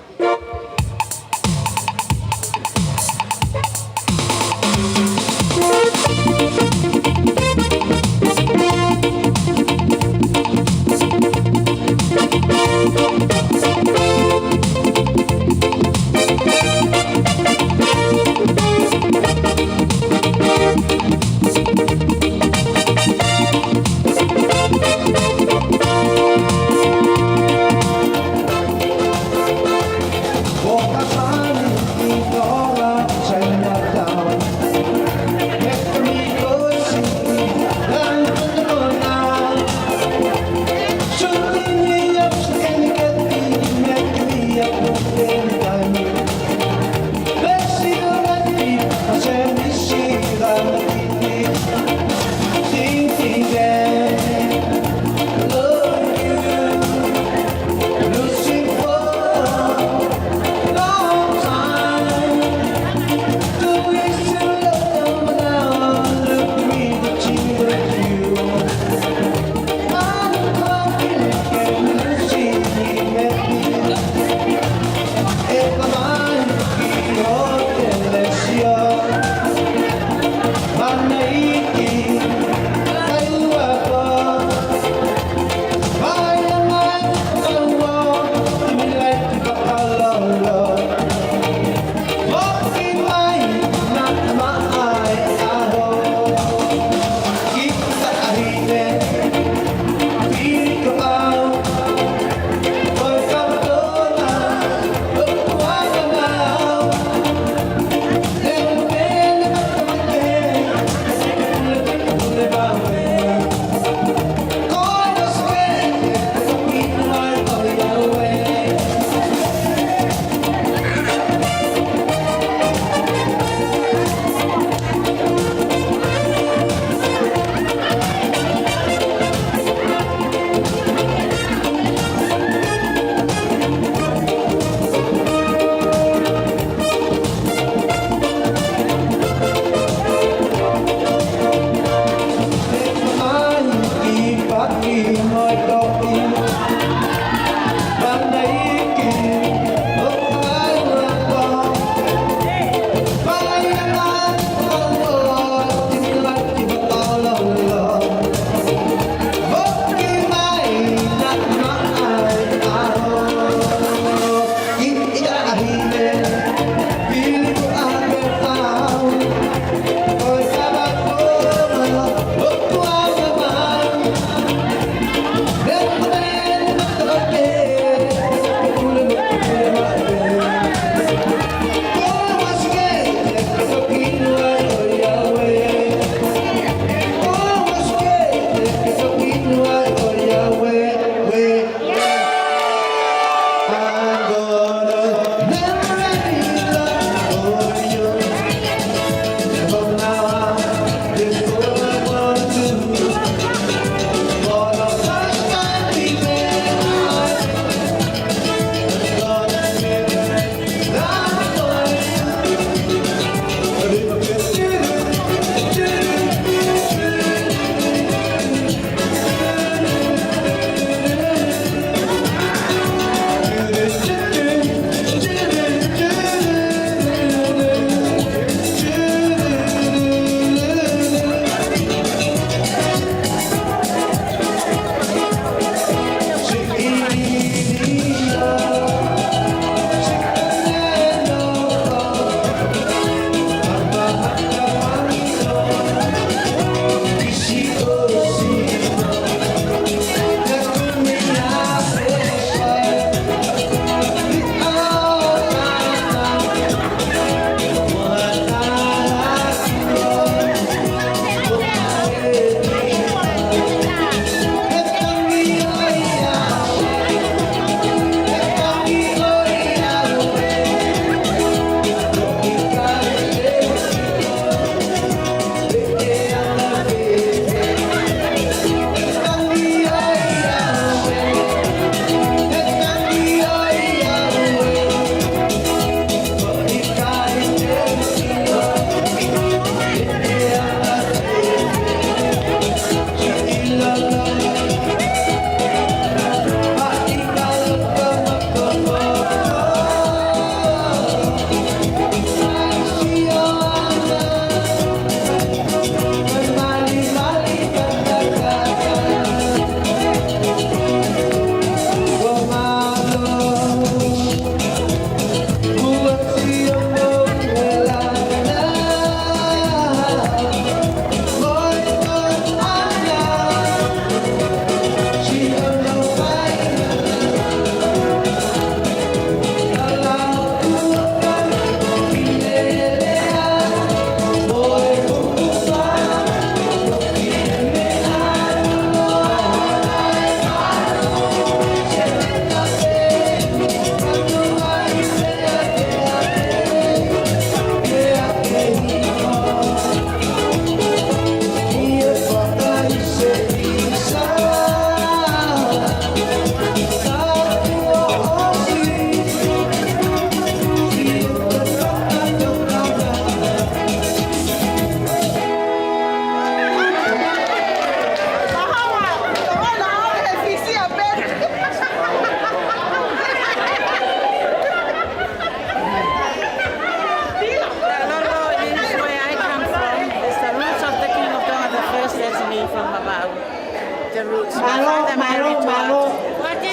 the roots. Malo.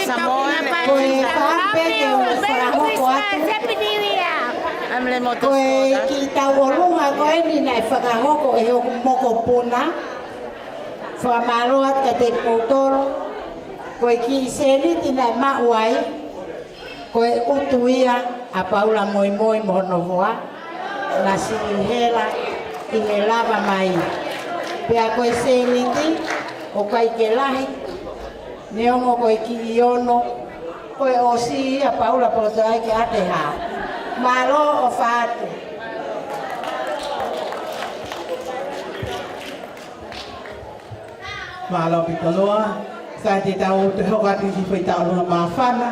Samoan. Koe whape ke o whakahoko atu. Amle moto Koe soda. ki tau olunga koe ni nai whakahoko e o moko puna. Whamaloa ka te kōtoro. Koe ki seriti nai mauai. Koe utuia a Paula Moimoi mohono hoa. Na sinihela i me lava mai. Pea koe seriti o kai ke lahi. Neongo koe ki iono. Koe o si a Paula poto ai ke ate ha. Malo o whaate. Malo pitaloa. Sa te tau te hokati ki whai tau lunga mawhana.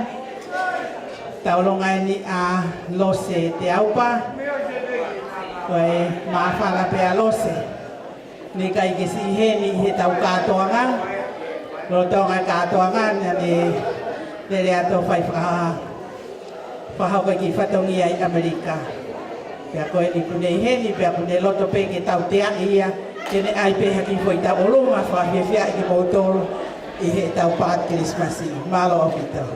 Tau lunga ni a lose te aupa. Koe mawhana pe a lose. Ni kai ke si heni he tau kātoanga. Rotonga kātoanga ni rea tō whai whahauka ki whatongi ai Amerika. Pea koe ni kunei heni, pea kunei loto peke tau te ia. Tene ai peha ki whai tau olunga, whahewhia ki mautoro. I he tau paat Christmasi. Malo o pita.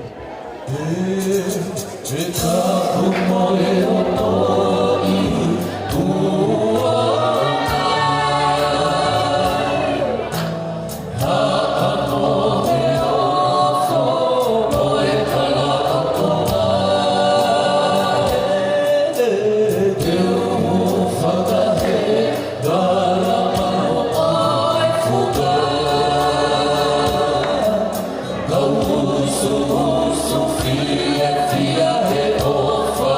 Sofia, fia, e ofa,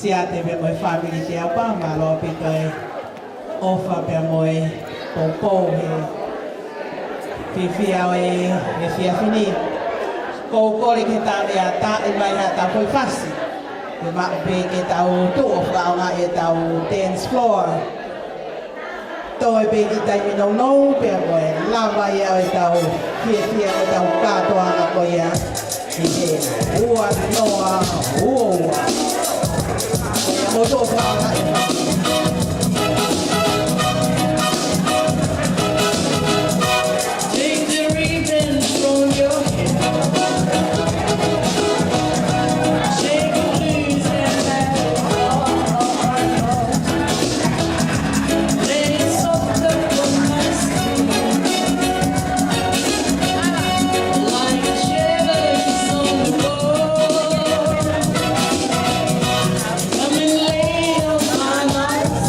sia te pe moe family te au pa malo pe toi ofa pe moe popo he fia e fia fini ko kore ke tane a ta e mai ha ta poi fasi pe ma pe ke tau tu ofa nga e tau dance floor toi pe ki tai no no pe moe lava ia e tau fia e tau katoa nga ko ia ua noa ua moto ofa nga e Come and lay on my life.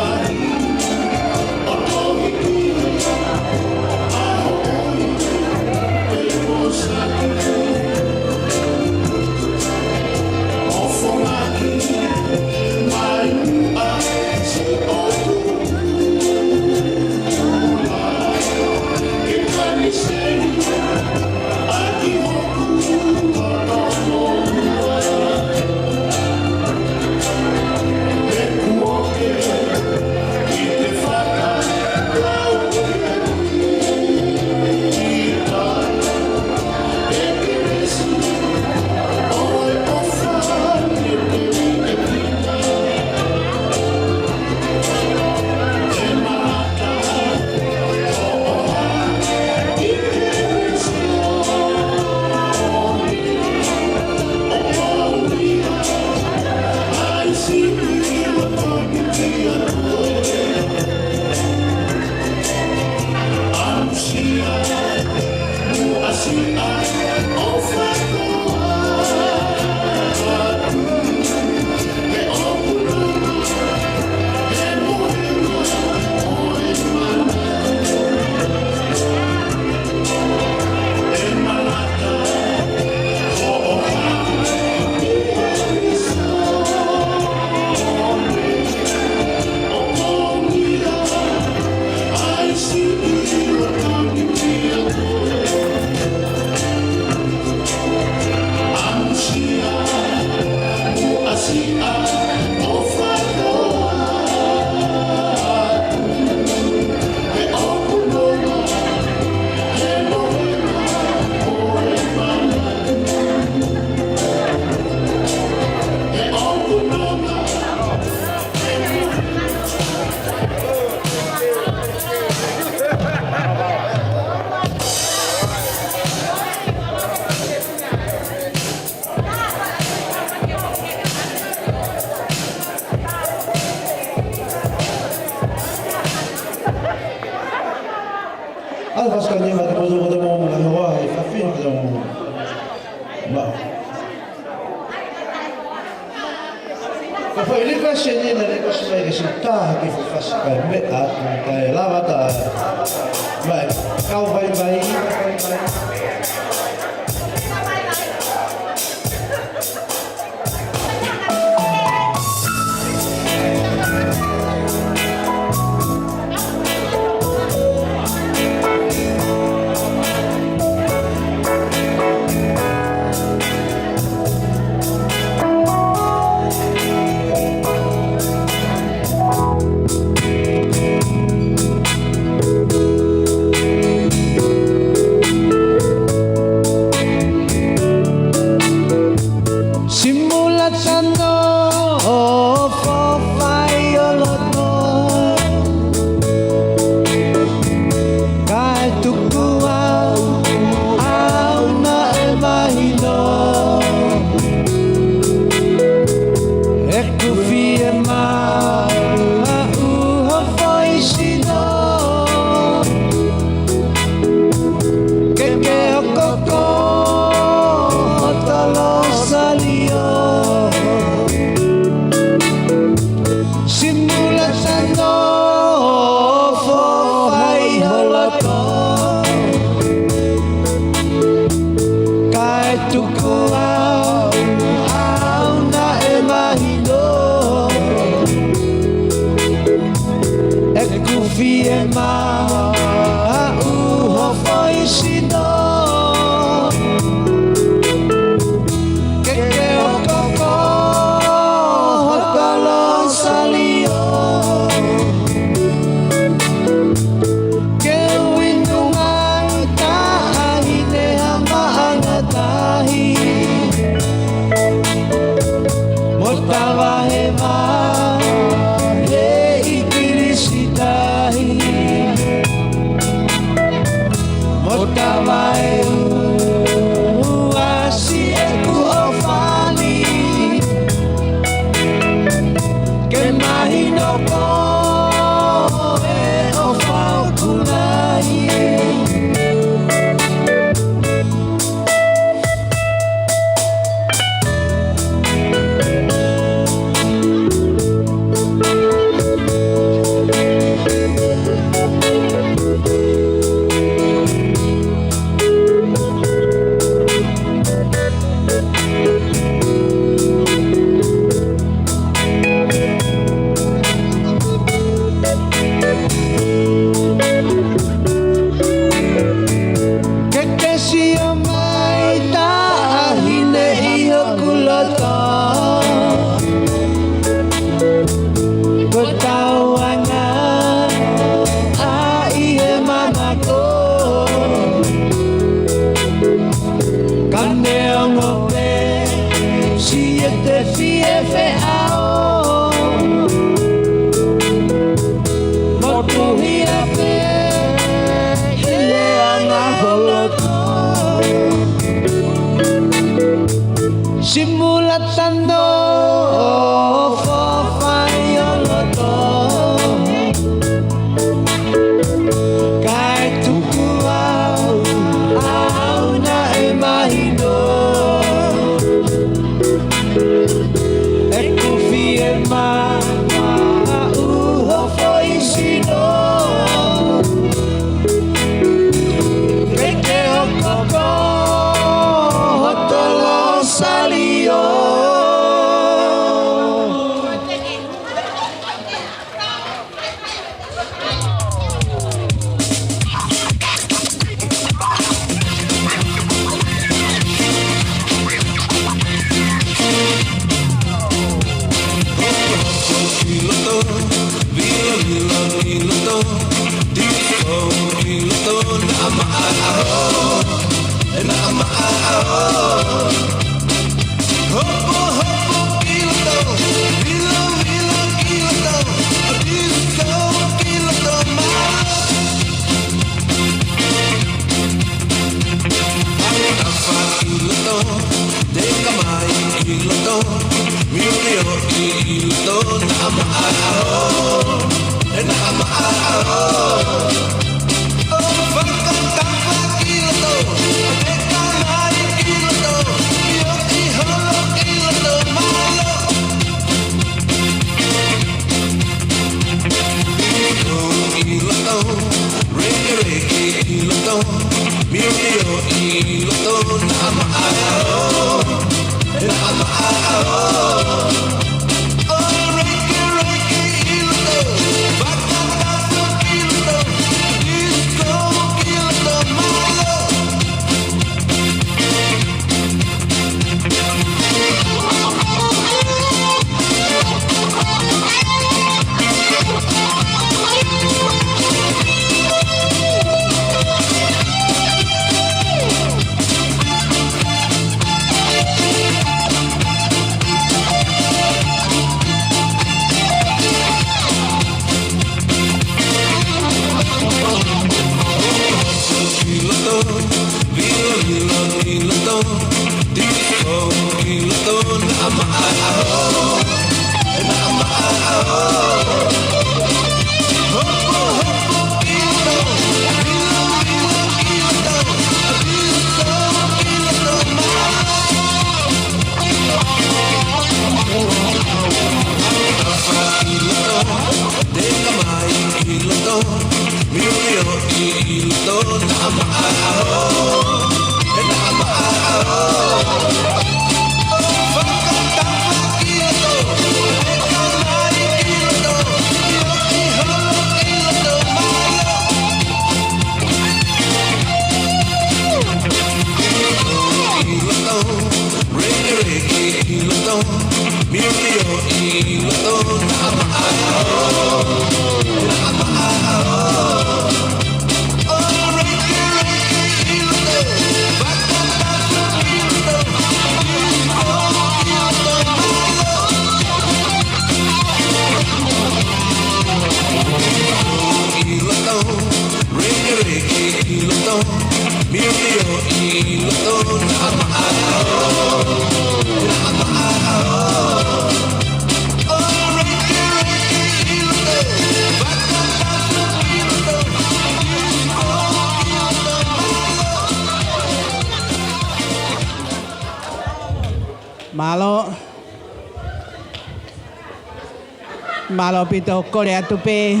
Malo pito Korea tupe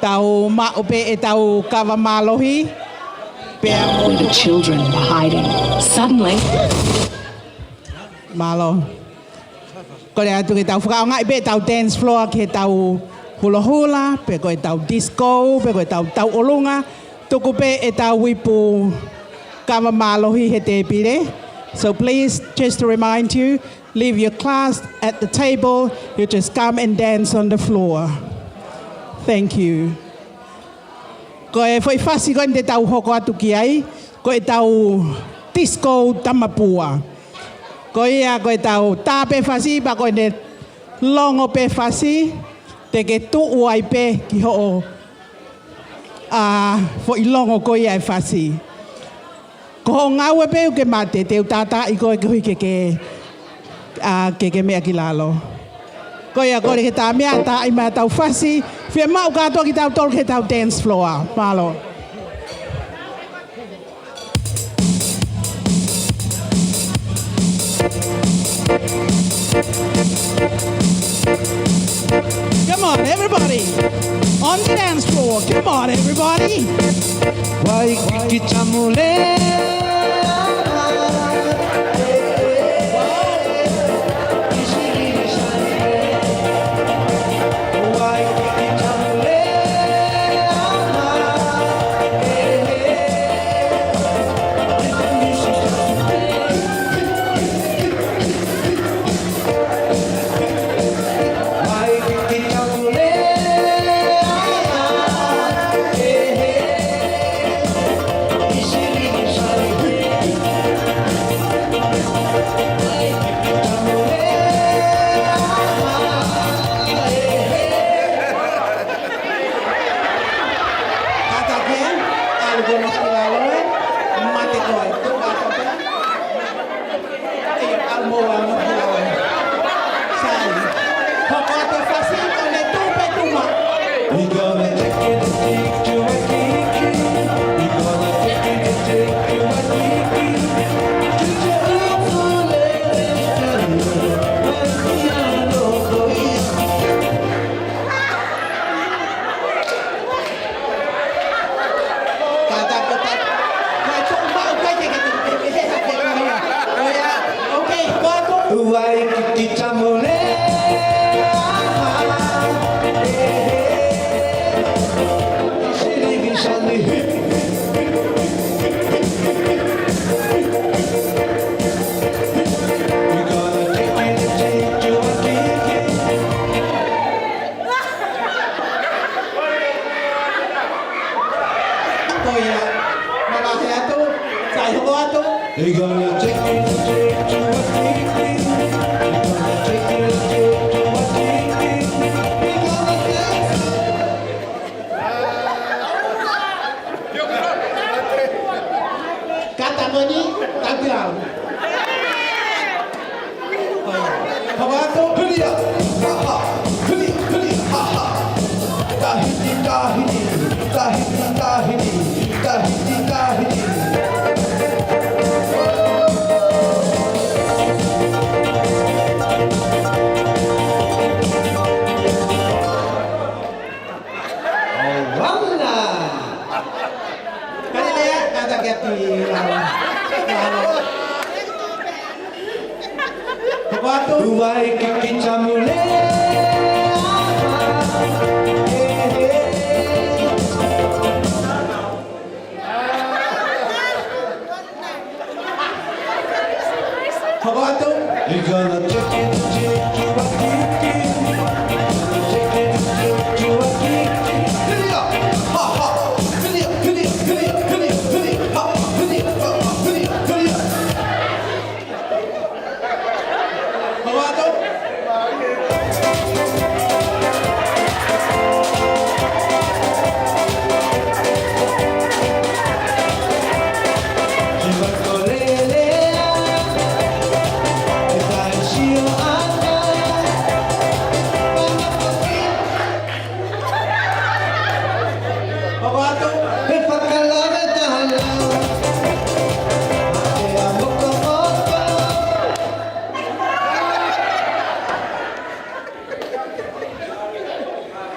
tau ma upe e tau kawa malohi. Where the children were hiding. Suddenly, Malo. Korea tu ke tau whakao ngai pe tau dance floor ke tau hula hula, pe koe tau disco, pe koe tau olunga, tuku pe e tau wipu kawa malohi he te pire. So please, just to remind you, leave your class at the table. You just come and dance on the floor. Thank you. Koe foi fasi koe te tau hoko atu ki ai, koe tau disco tamapua. Koe ia koe tau tāpe fasi, pa koe ne longo pe fasi, te ke tuu ai pe ki ho foi longo koe ai fasi. Ko ho ngau e pe u ke mate, te u tata i koe hui ke mea ki lalo. Ko ia kore ke tā mea tā i mea tau whasi, whia mau katoa ki tau tol ke tau dance floor. Malo. Come on, everybody. On the dance floor. Come on, everybody. Wai kiki chamule. Hoko atu. They're gonna take you to a TV. They're gonna take you to a TV. They're gonna Kata mani tagal. Hoko atu. Hurry up! Ha ha! Hurry up! Hurry up! Ha ha! Dahidi, dahidi, dahidi, dahidi, dahidi, dahidi. Kanina ada gati lawan. Hoko atu. Duai kaki camule. Hoko atu. They're gonna take you to a TV. Take you to a TV. Hurry up! Ha ha! Hurry up! Hurry up! Hurry up! Hurry up! Hurry up! Ha! Hurry up! Ha! Hurry up! Hurry up! Hoko atu. Hoko atu.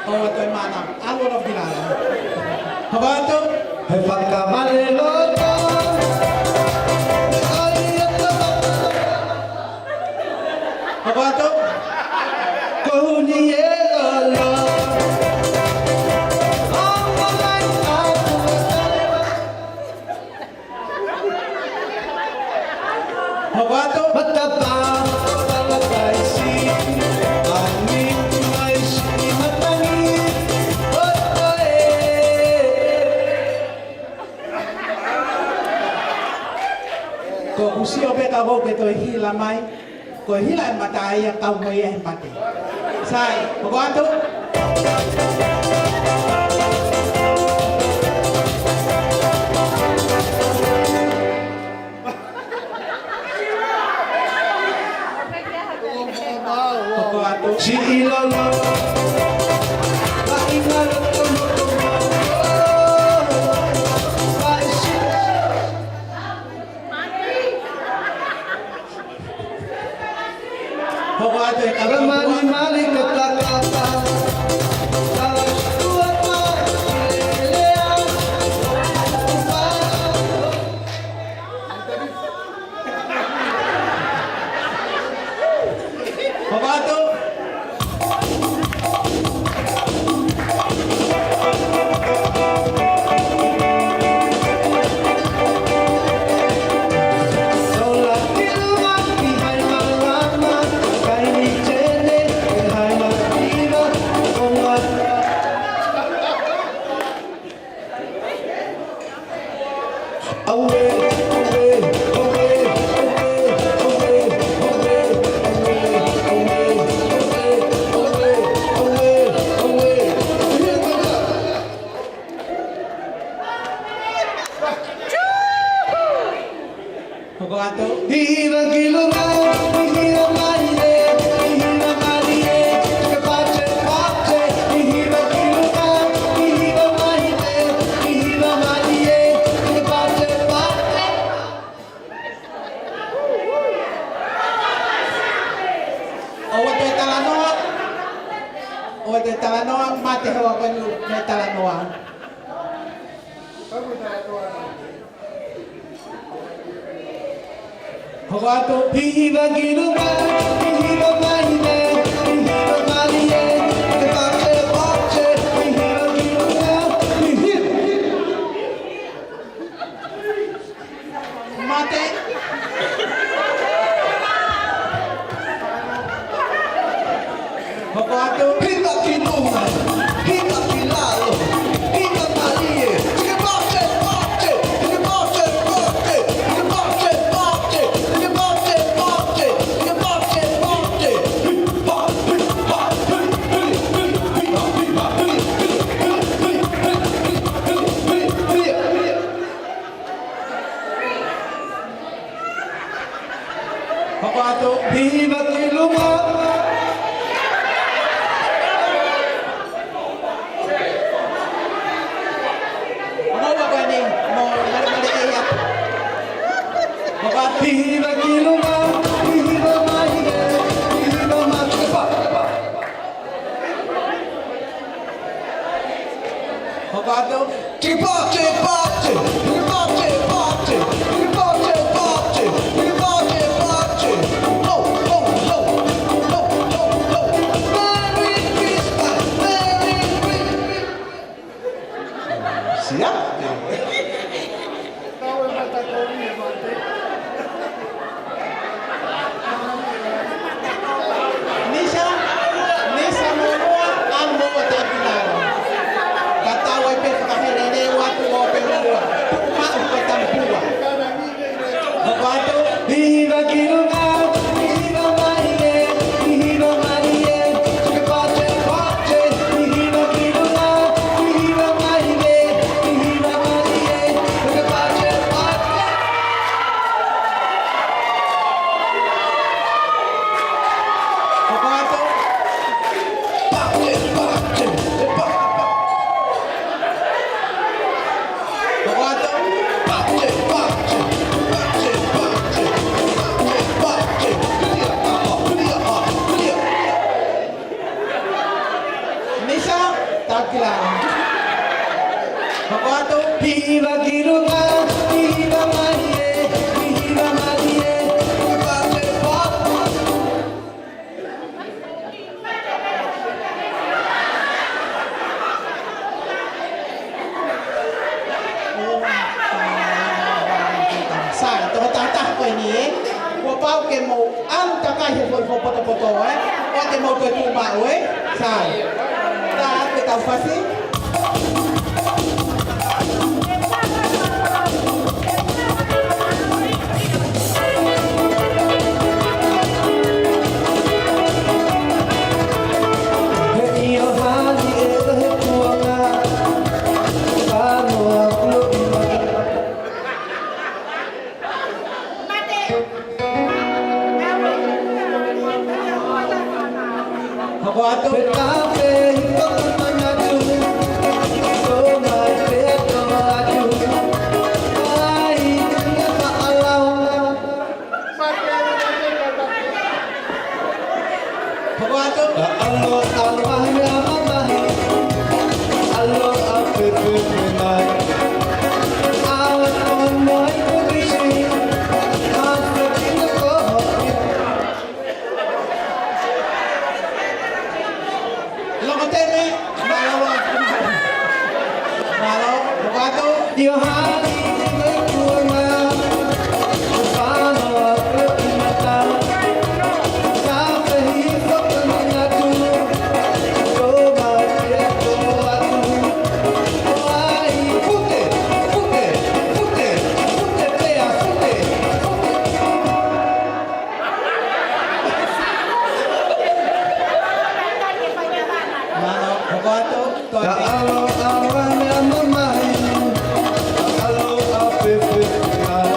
Oh, ito yung manang. Ano na pinala? Hoko atu. Hoko atu. Hoko atu. Ko usio pe ka ho pe to hila mai. Ko hila matai yang kau mai ai mati. Sai, hoko atu. Hoko atu. Si ilolo, paingalo Hoko atu e ka Ramani mali kata-kata. Hoko atu. Hoko atu. Owa te talanoa. Owa te talanoa mate hawa kanu me talanoa. Hoko atu. Mate. Hoko atu. Hima Ako ato. Hiba kilunga. Ano ba ba ni? Mo, mali kaya. Ako ato. Hiba kilunga. Hiba mahiga. Hiba mahiga. Ako ato. Chipote, pote. Chipote, pote. Chipote, pote. Chipote, pote. Ho, ho, ho. Ho, ho, ho. Merry Christmas. Merry Christmas. Siap. Nisa mo ang mo tabilan. Kataway pe kakilene watu mo pe mo. Mau pe tampua. Ako ato. Hiba kilunga. Hiba mahiga. Hiba mahiga. Chipote, pote. Hiba kilunga. Hiba mahiga. Hiba mahiga. Chipote, pote. Ako ato. Pote, pote. Ako ato. Pote, pote. Pote, pote. Pote, pote. Nisa tabilan. Ako ato. Hiba kilunga. Hiba mahiga. Hiba mahiga. Chipote, pote. Sai, to tata ko ni. Ko pau ke mo ang takai ho fo poto o te mo ko tu ma sai. Ta ke tau pasi. Iyo hali he tuanga. Pano aku Ako ato. Betape hipok manatu. Oh my peto aju. Ai dunia maalau. Ako ato. Alo alwahnya mamahi. Alo apepe penai. Awat moimoi kudisi. Afro kina kohoi. Lo teme. Malo. Malo. Ako ato. Iyo hali he tuanga. Pano aku mata. Kafe hipok manatu. Oh my peto aju. Ai pute, pute, pute, pute pea, pute. Malo. Ako ato. Ya alo awalnya mamahi. Alo apepe penai.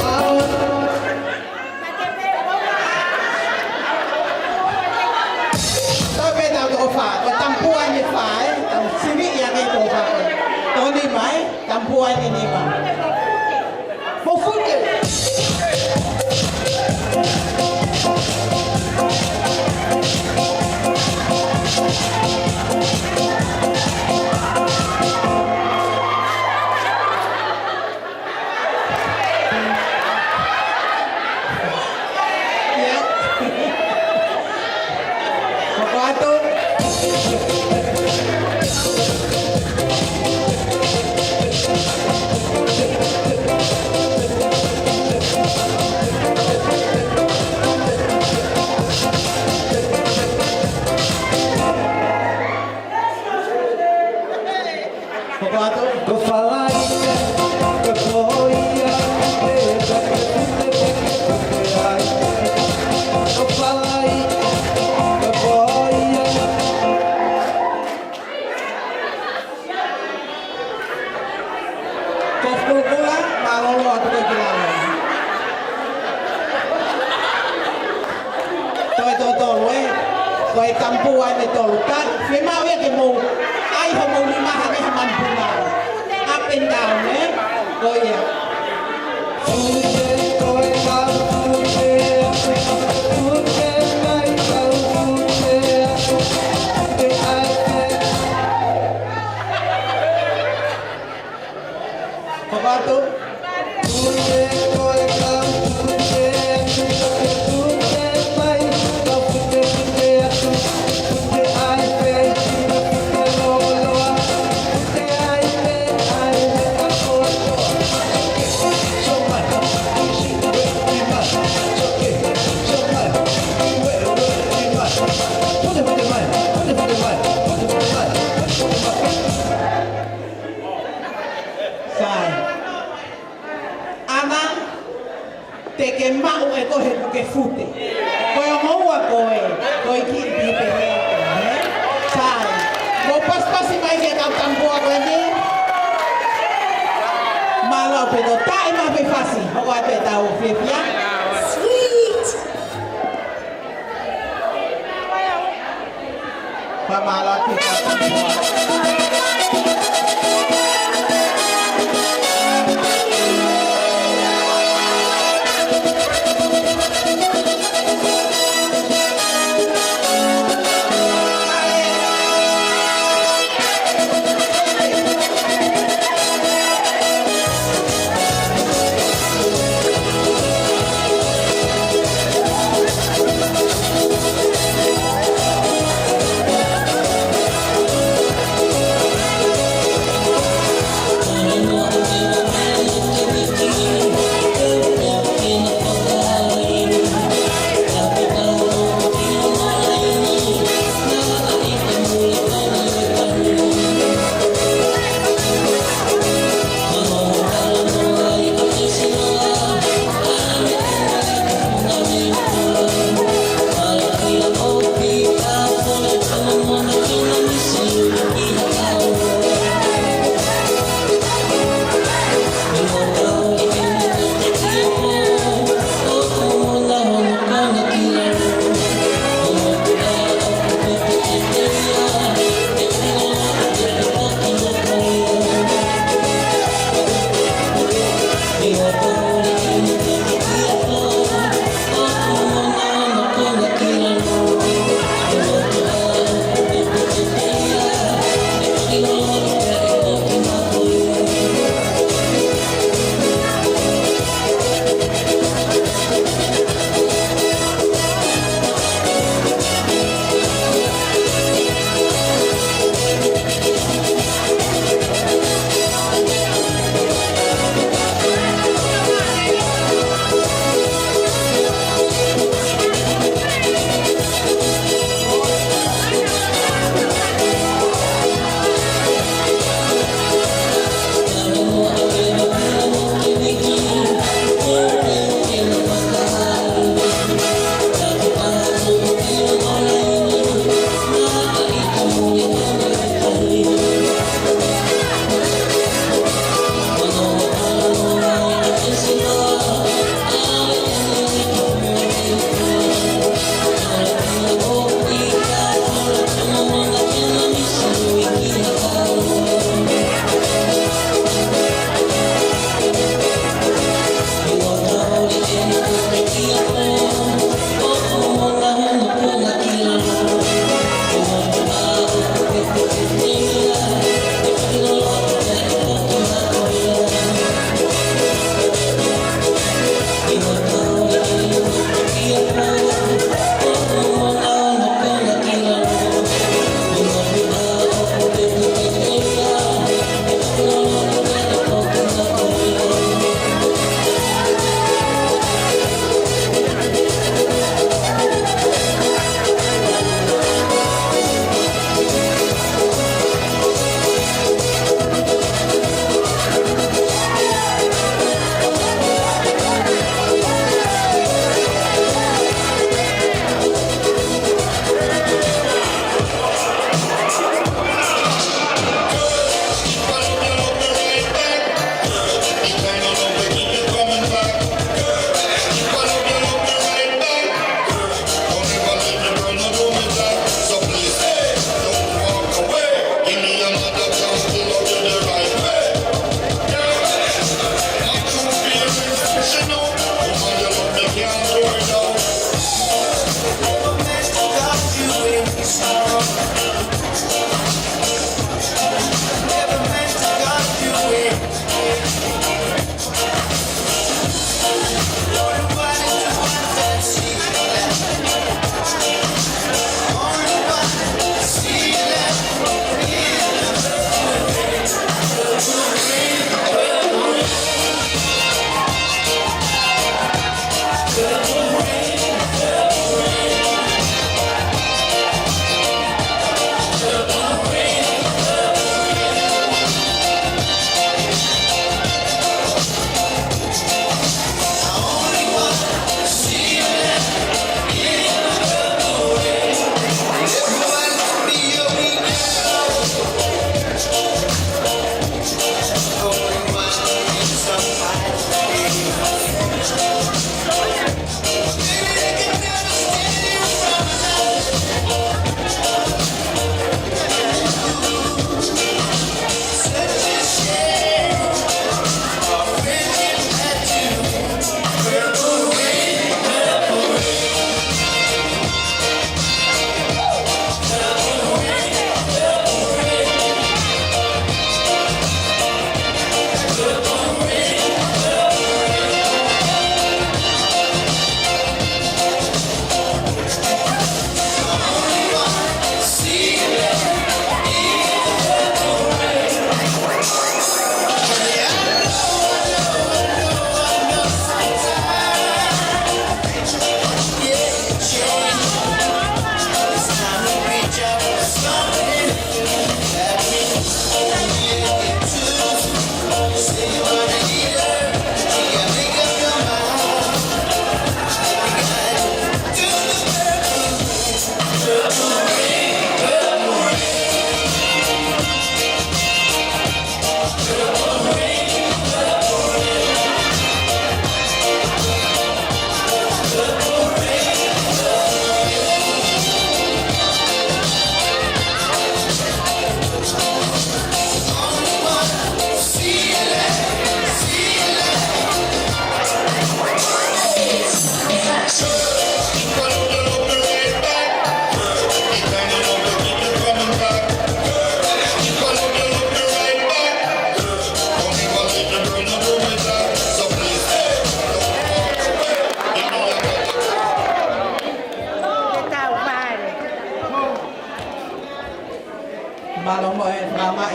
Awat Tao về tao đồ phá, và tầm pua như phải, tầm xí vị ya cái đồ phá. Tao đi máy, tầm pua như đi mà. Một phút kìa. Ako ato. e kampua ne tolu. Ka fe mau ia ke mo ai ho mo lima ha me ha man puna. Up and down, eh? Go ia. Pagatu. Te que mau e kohe ke fute. Koe o maua koe, koe ki i pipe heke, ne? Sai. Mo paspasi mai ke kau tampua koe ni. Malo pe do tae ma pe fasi. Hoko ate tau fifia. Sweet! Pa malo ate kau tampua.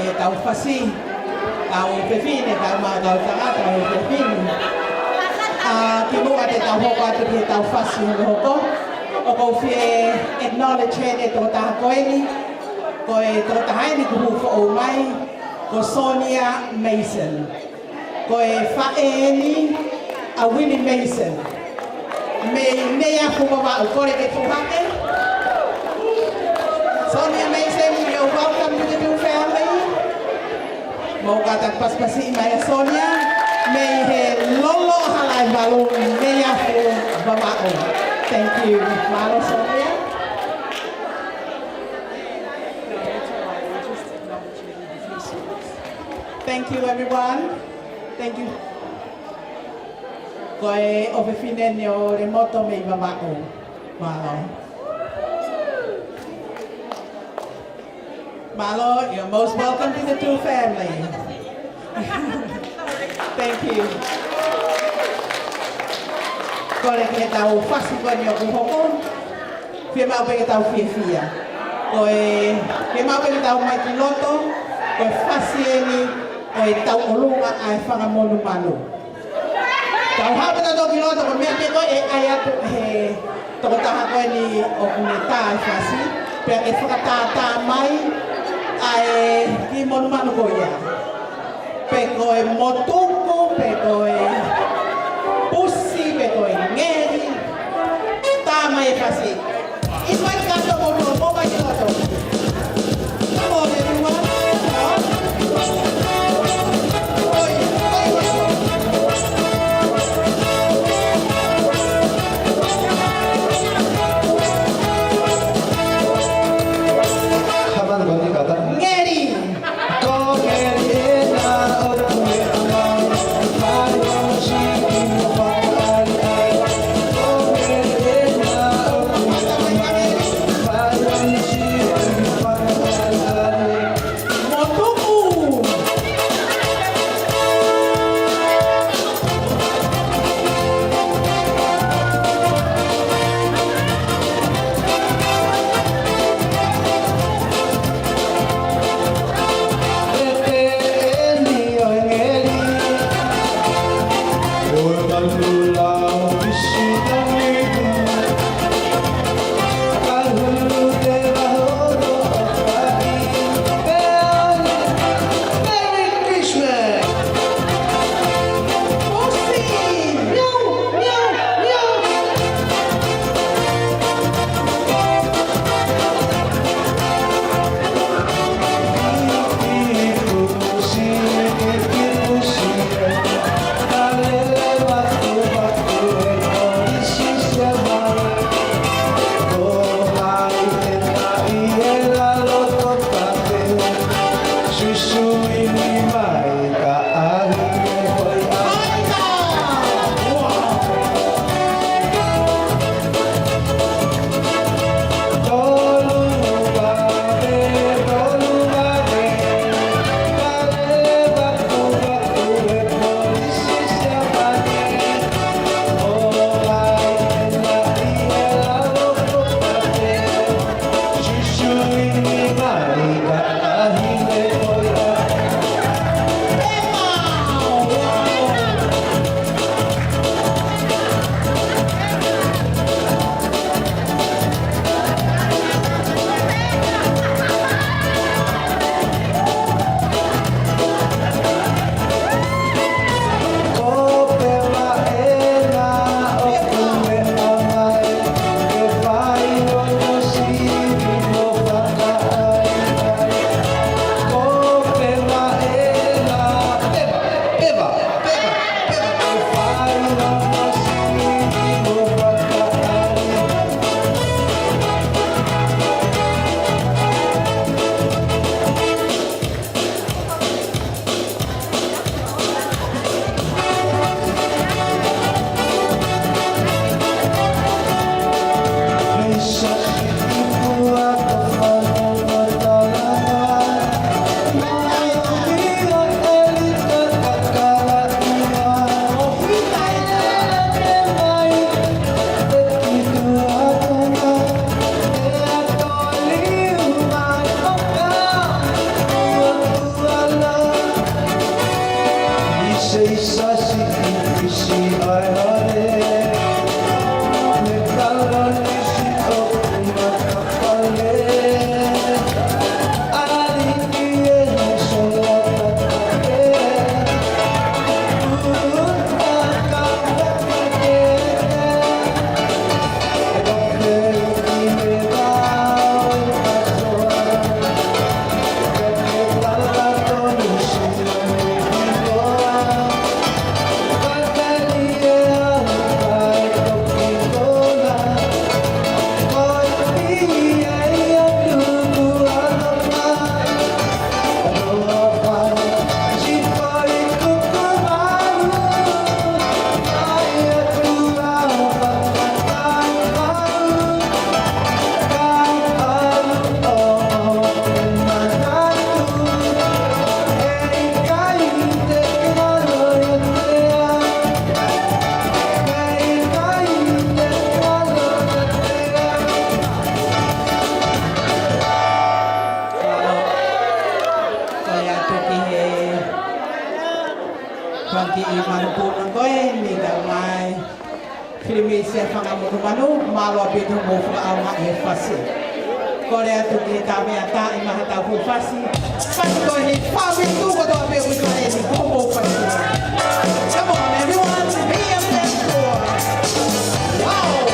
e tau whasi, tau pepine, tau maa tau tangata, tau pepine. Ki mua te tau hoko atu ki tau whasi hoko. O kou fie acknowledge hene tō taha koeni, ko e tō tahaini kuhu fo o mai, ko Sonia Mason. Ko e whaeni a Willie Mason. Me nea fumawa o kore ke fuhake. Sonia Mason, you're welcome to the new family. Mau kata pas-pasi mai Sonia, me he lolo halai balu nea fumawa. Thank you, Malo Sonia. Thank you, everyone. Thank you. Koe o whiwhine o remoto me iwa mako. Malo. Malo, you're most welcome to the two family. Thank you. Kore ke tau whasi koe ni o kuhoko. Whia mau pe ke tau whiawhia. Koe, whia mau pe ke tau mai ki loto. Koe whasi eni. Koe tau olunga ai whangamonu manu. Tau hapa ta toki loto ko mea ke koe e ai atu he toko taha koe ni o kune tā ai whasi. Pea ke whakatā mai ai ki monu manu koe ia. Pe koe motuku, pe koe pusi, pe koe ngeri. Tā mai e whasi. Ismai kato motu, mo mai ki loto. Come on everyone. Pagi iman punang koe ni damai. Krimisia fanga manu malo bidu mo fa ama e fasi. Kore atu kita me ata ima hata fu fasi. Fasi ko ni fa mi tu ko do be ko ni ko mo fasi. Come on everyone, be a mentor. Wow.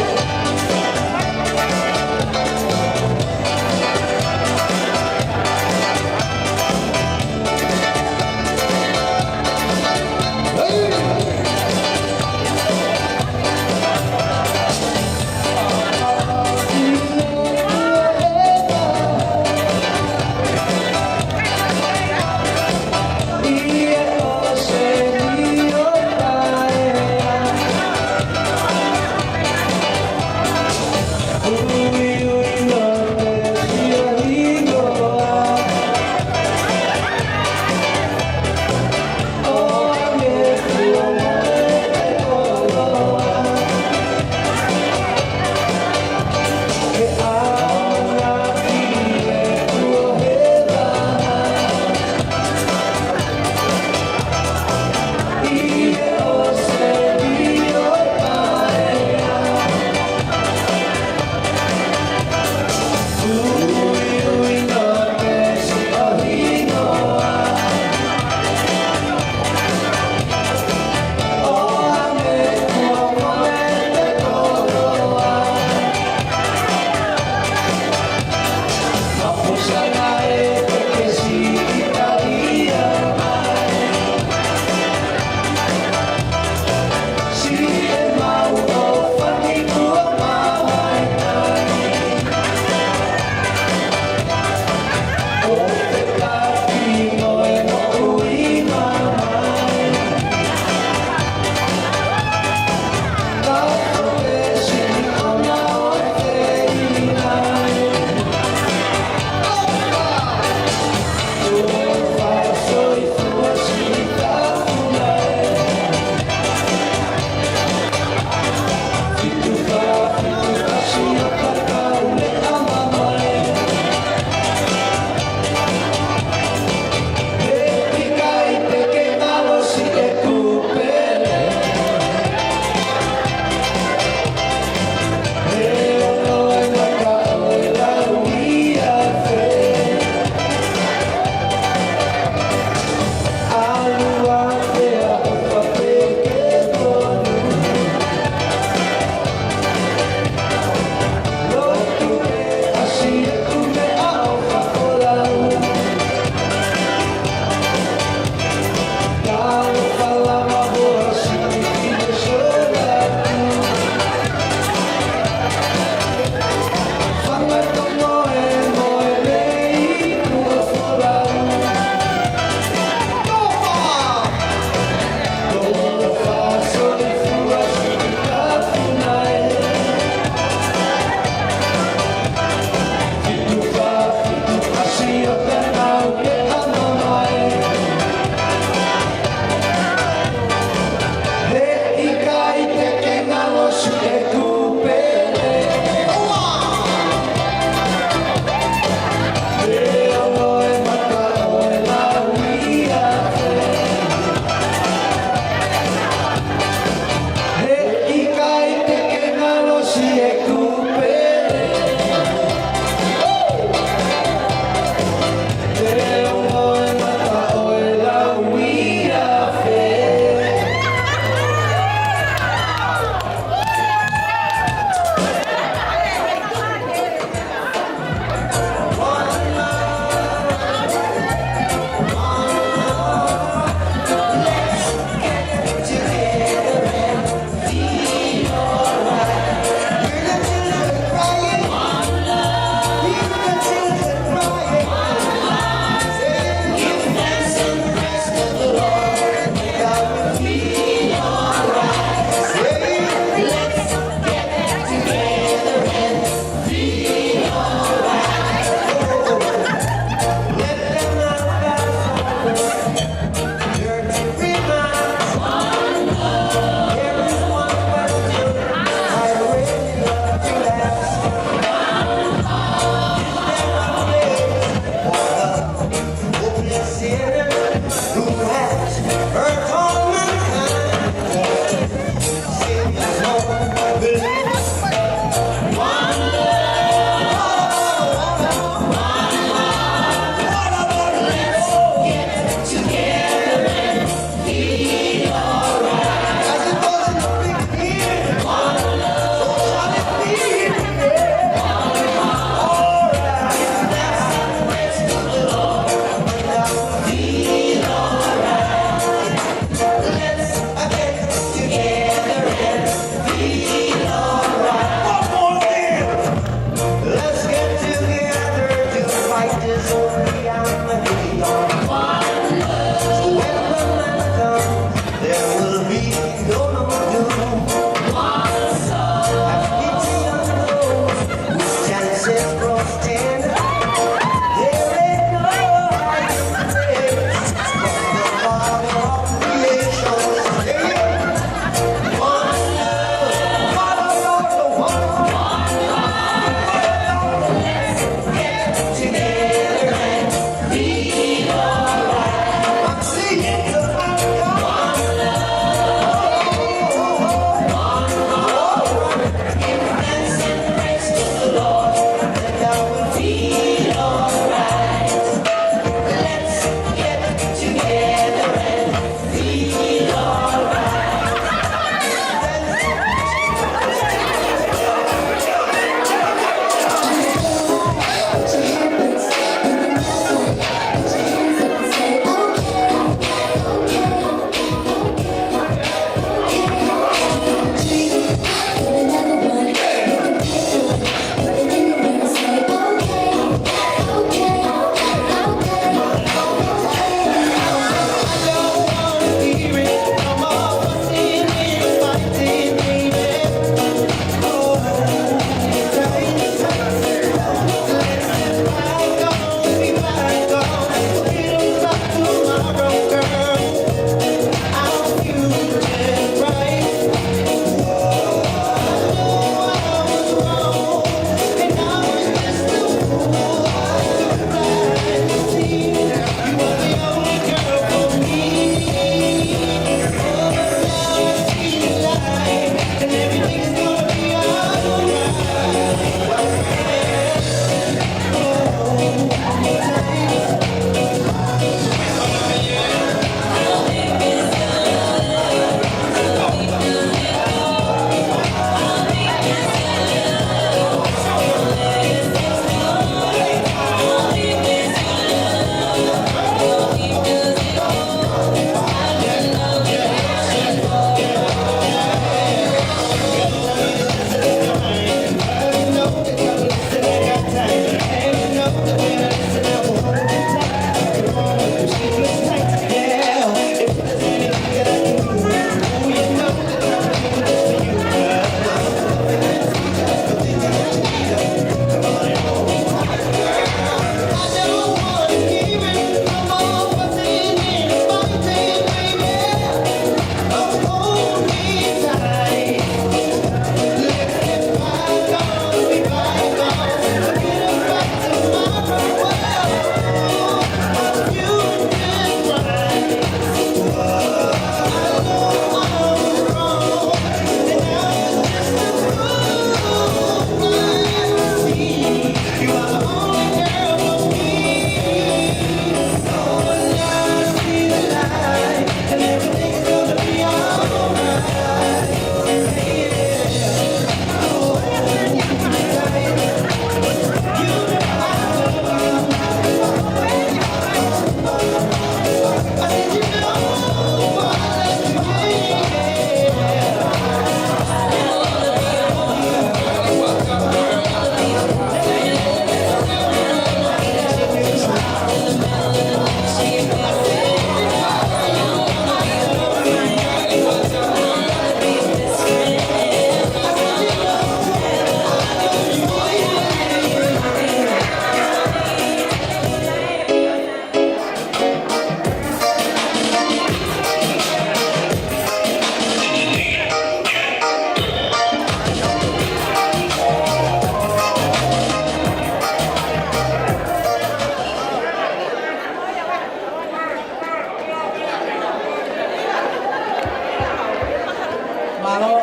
Malo.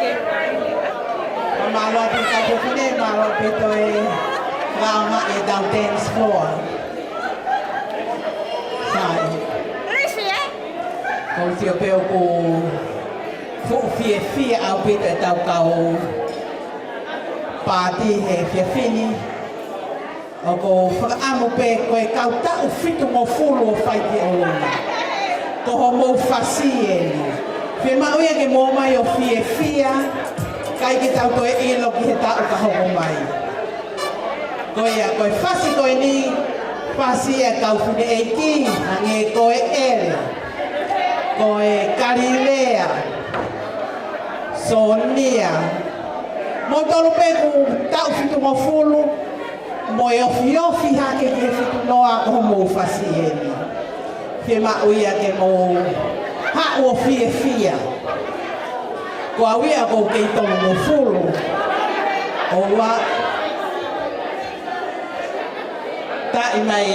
Malo at ikaw po kini, malo pito rama daw dance floor. Sai. Kau siya peo ko fie au pito daw kau party he fini. Ako amo pe ko kau ta fito mo fulo fight o longa. Ko mo fasie. Fe ma oia ke mo mai o fie kai ke tau to e lo ki ta o ka ho mai. Ko ia ko fasi ko ni fasi e kau fu de ki ange ko ele. Ko e Galilea. Sonia. Mo tolo pe ku tau fitu mo fulo. Mo e ofi ha ke fitu no a ko mo fasi ele. Fe ma oia ke mo ha o fia. Ko awia ko ke tolo mo fulo. O wa ta i mai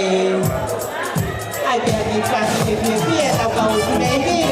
ai pe ni fasi ke fia ta ka o nei.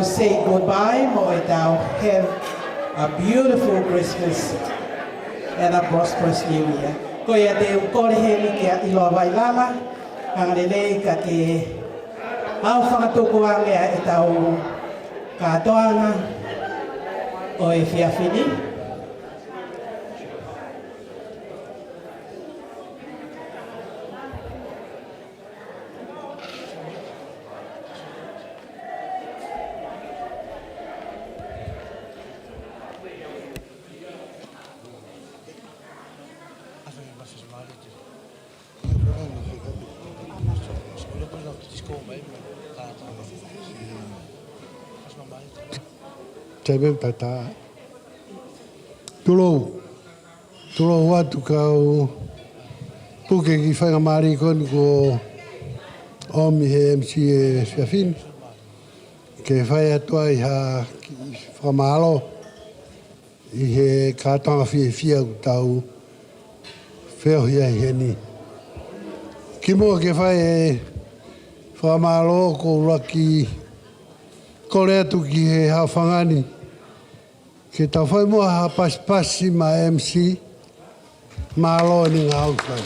Say goodbye, have a beautiful Christmas and a prosperous New Year. Koia te ukore heli kia ilo wailala, ang lele ka te au whakatuku angea e tau katoanga o e Famili. Tebe tata. Tulo watu kau puke ki whanga mari kon ko omi he MC e Fiafin. Ke whai atua I ha whamalo I he kātanga whia tau wheo hia I heni. Ki mua ke whai e whamalo ko raki kore atu ki he hawhangani. Ke tau whai mua ha pasipasi ma MC ma aloa ni ngā hautai.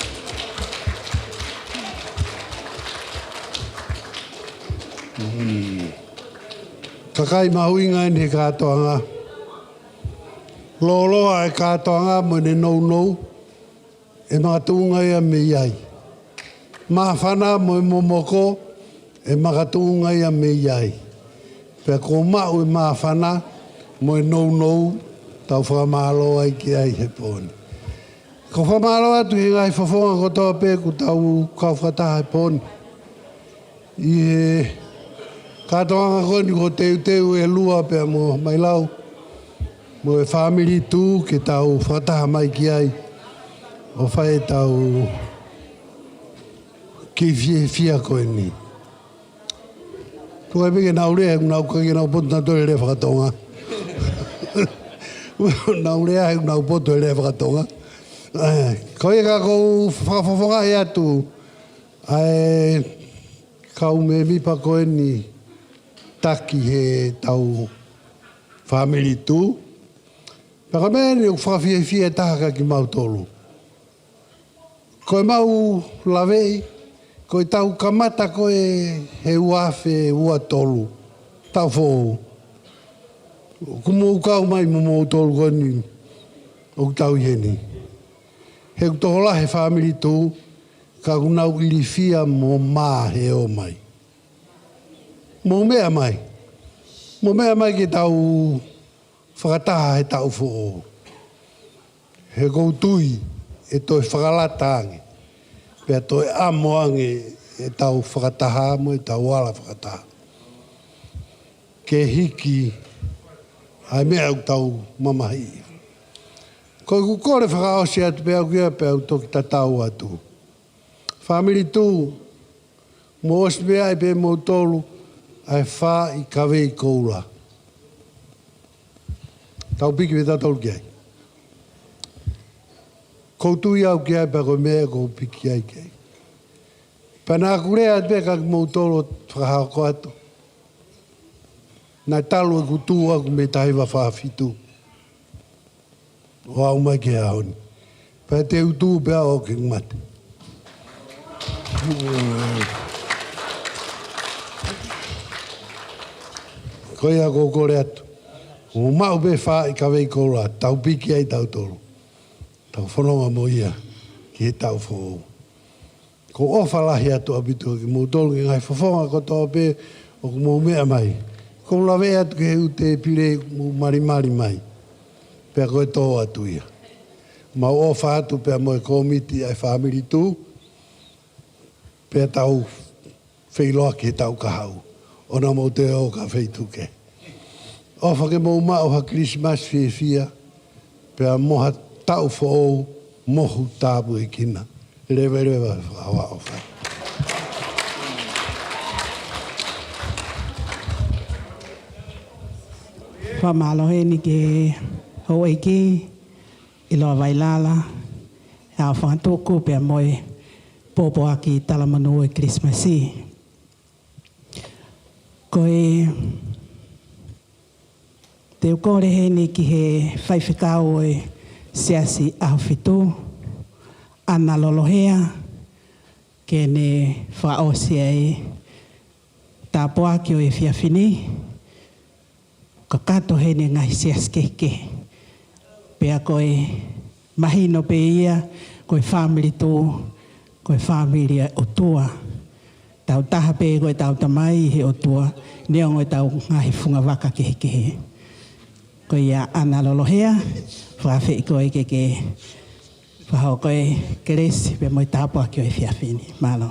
Kakai mahuinga ni he kātoanga. Loloa e kātoanga mo ne nou e mga tuunga ia me iai. Mawhana mo e momoko e mga tuunga ia me iai. Pea ko mau e mawhana mo e nou tau whamalo ai ki ai he pōni. Ko whamalo atu he ngai whafonga ko toa pē ku tau kau whataha he pōni. I he kātoanga koni ko teu e lua pea mo mai lau. Mo e Famili tū ke tau whataha mai ki ai. O whae tau ki fia koe ni. Tukai peke nau rea nau kake nau potu na tore rea whakatonga. Nau rea nau potu rea whakatonga. Koe ka kou whakafofonga he atu. Ai kau me mipa koe ni taki he tau Famili tū. Paka mea ni o whakawhia tahaka ki mau tolu. Koe mau lawei, koe tau kamata koe he uafe ua tolu. Tau fōu. Kumu ukau mai mo tolu koe ni o tau heni. He kutohola he Famili tū, ka kunau ilifia mo mā he o mai. Mo mea mai. Mo mea mai ke tau whakataha he tau fōo. He koutui e toi whakalata ange. Pea toi amo ange e tau whakataha mo e tau ala whakataha. Ke hiki ai mea au tau mamahi. Koe kukore whakaosi atu pea au kia pea au toki tatau atu. Famili tū, mo osi mea ai pe mo tolu ai wha I kawei koula. Tau piki me tatau ki ai. Koutui au ki ai pa koe mea kou piki ai ki ai. Pana kurea at peka ki mou tolo whakahako atu. Nā talu ku tū aku me taiwa whawhitu. O au mai ke haoni. Pea te utu pea o ke ngate. Koe a kōkore atu. O mau pe wha i ka wei kōra, tau piki ai tau toro. Tau whanonga mo ia, ki he tau whō. Ko ofa lahi atu abitua ki mō tolu ki ngai whawhonga ko tō pe o ku mō mea mai. Ko lawe atu ke heu te pire mō marimari mai. Pea koe tō atu ia. Mau ofa atu pea mo e komiti ai Famili tū. Pea tau wheiloa ki he tau kahau. Ona mo te o ka wheituke. Ofa ke mō mao ha Christmas fia. Pea moha tau whō mohu tāpu e kina. Rewa hawa ofa. Whamalohe ni ke hoi ki i loa wailala. Hau whantuku pia moe popo aki talamanu e Christmasi. Koe te ukore he ni ki he whaiwhikau e siasi awhitu. Ana lolohea ke ne whaosia e tāpoa ki o e whiawhini. Ka kato he ne ngai sias keke. Pea koe mahino pe ia, koe Famili tō, koe Famili o tua. Tau taha pe koe tau tamai he o tua, neongo e tau ngahi funga waka kehe. Koe ia ana lolohea, whawhi koe keke. Whahau koe keresi pe moi tāpua ki o e whiawhini. Malo.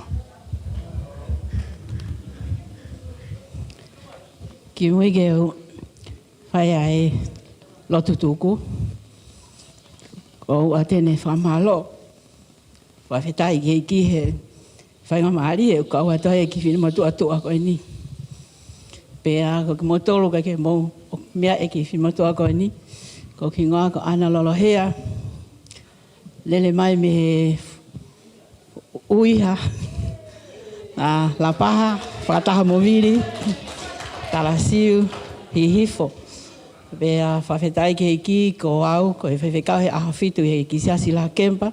Ki mui ke whai ai lotu tūku. Ko atene whamalo. Whawhetai ki he whainga maari e ukau atoe ki whini matua tua koe ni. Pea ko ki motolo ka ke mou mea e ki whini matua koe ni. Ko ki ngoa ko ana lolohea. Lele mai me he uiha. La paha, whataha moviri. Talasiu, hihifo. Pea whawhetai ke ki ko au, ko e whewhekau he ahawhitu he ki siasi la kempa.